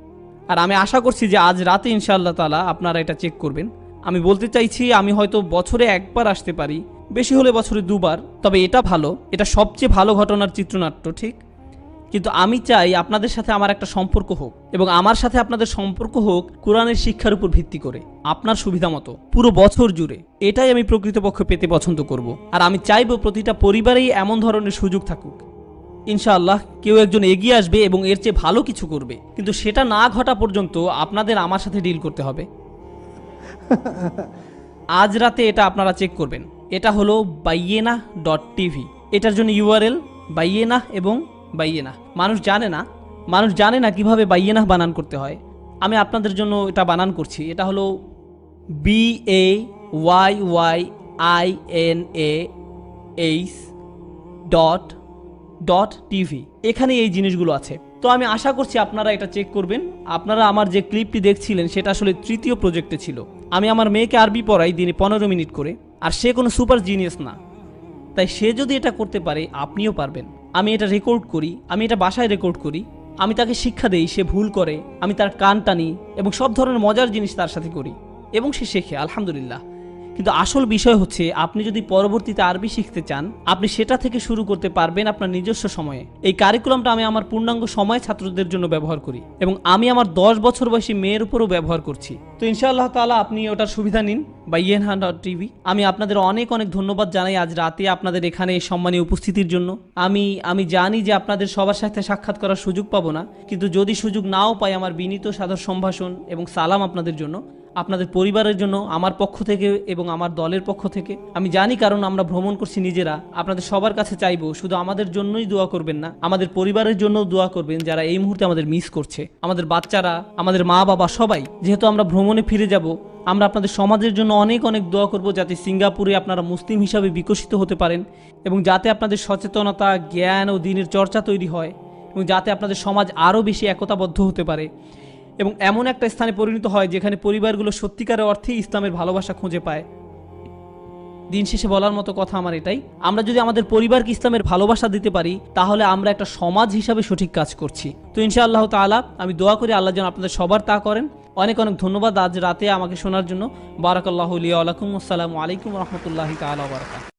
আর আমি আশা করছি যে আজ রাতে ইনশাআল্লাহ তাআলা আপনারা এটা চেক করবেন। আমি বলতে চাইছি, আমি হয়তো বছরে একবার আসতে পারি, বেশি হলে বছরে দুবার, তবে এটা ভালো, এটা সবচেয়ে ভালো ঘটনার চিত্রনাট্য, ঠিক। কিন্তু আমি চাই আপনাদের সাথে আমার একটা সম্পর্ক হোক, এবং আমার সাথে আপনাদের সম্পর্ক হোক কোরআনের শিক্ষার উপর ভিত্তি করে, আপনার সুবিধা মতো পুরো বছর জুড়ে। এটাই আমি প্রকৃতপক্ষে পেতে পছন্দ করব। আর আমি চাইবো প্রতিটা পরিবারেই এমন ধরনের সুযোগ থাকুক। ইনশাআল্লাহ কেউ একজন এগিয়ে আসবে এবং এর চেয়ে ভালো কিছু করবে, কিন্তু সেটা না ঘটা পর্যন্ত আপনাদের আমার সাথে ডিল করতে হবে। আজ রাতে এটা আপনারা চেক করবেন। এটা হলো bayyena.tv। এটার জন্য ইউআরএল বাইয়েনা এবং বাইয়েনা। মানুষ জানে না কিভাবে বাইয়েনা বানান করতে হয়। আমি আপনাদের জন্য এটা বানান করছি। এটা হলো BAYYINAH.TV। এখানে এই জিনিসগুলো আছে। তো আমি আশা করছি আপনারা এটা চেক করবেন। আপনারা আমার যে ক্লিপটি দেখছিলেন সেটা আসলে তৃতীয় প্রজেক্টে ছিল। আমি আমার মেয়েকে আরবি পড়াই দিনে 15 মিনিট করে, আর সে কোনো সুপার জিনিয়াস না। তাই সে যদি এটা করতে পারে আপনিও পারবেন। আমি এটা রেকর্ড করি, আমি এটা বাসায় রেকর্ড করি, আমি তাকে শিক্ষা দেই, সে ভুল করে আমি তার কান টানি এবং সব ধরনের মজার জিনিস তার সাথে করি এবং সে শেখে আলহামদুলিল্লাহ। কিন্তু আসল বিষয় হচ্ছে আপনি যদি পরবর্তীতে আরবি শিখতে চান আপনি সেটা থেকে শুরু করতে পারবেন আপনার নিজস্ব সময়ে। এই কারিকুলামটা আমি আমার পূর্ণাঙ্গ সময় ছাত্রদের জন্য ব্যবহার করি এবং আমি আমার 10 বছর বয়সী মেয়ের উপরও ব্যবহার করছি। তো ইনশাআল্লাহ তাআলা আপনি ওটার সুবিধা নিন, bayyena.tv। আমি আপনাদের অনেক অনেক ধন্যবাদ জানাই আজ রাতে আপনাদের এখানে সম্মানীয় উপস্থিতির জন্য। আমি জানি যে আপনাদের সবার সাথে সাক্ষাৎ করার সুযোগ পাবো না, কিন্তু যদি সুযোগ নাও পাই আমার বিনীত সাদর সম্ভাষণ এবং সালাম আপনাদের জন্য, আপনাদের পরিবারের জন্য আমার পক্ষ থেকে এবং আমার দলের পক্ষ থেকে। আমি জানি কারণ আমরা ভ্রমণ করছি নিজেরা। আপনাদের সবার কাছে চাইবো শুধু আমাদের জন্যই দোয়া করবেন না, আমাদের পরিবারের জন্যও দোয়া করবেন যারা এই মুহূর্তে আমাদের মিস করছে, আমাদের বাচ্চারা, আমাদের মা বাবা সবাই। যেহেতু আমরা ভ্রমণে ফিরে যাব, আমরা আপনাদের সমাজের জন্য অনেক অনেক দোয়া করব যাতে সিঙ্গাপুরে আপনারা মুসলিম হিসাবে বিকশিত হতে পারেন এবং যাতে আপনাদের সচেতনতা, জ্ঞান ও দ্বীনের চর্চা তৈরি হয় এবং যাতে আপনাদের সমাজ আরও বেশি একতাবদ্ধ হতে পারে এবং এমন একটা স্থানে পরিণত হয় যেখানে পরিবারগুলো সত্যিকারের অর্থেই ইসলামের ভালোবাসা খুঁজে পায়। দিন শেষে বলার মতো কথা আমার এটাই, আমরা যদি আমাদের পরিবারকে ইসলামের ভালোবাসা দিতে পারি তাহলে আমরা একটা সমাজ হিসাবে সঠিক কাজ করছি। তো ইনশাআল্লাহ তাআলা আমি দোয়া করি আল্লাহ যেন আপনাদের সবার তা করেন। অনেক অনেক ধন্যবাদ আজ রাতে আমাকে শোনার জন্য। বারাকাল্লাহু লি ওয়া লাকুম। আসসালামু আলাইকুম ওয়া রাহমাতুল্লাহি তাআলা ওয়া বারাকাতুহু।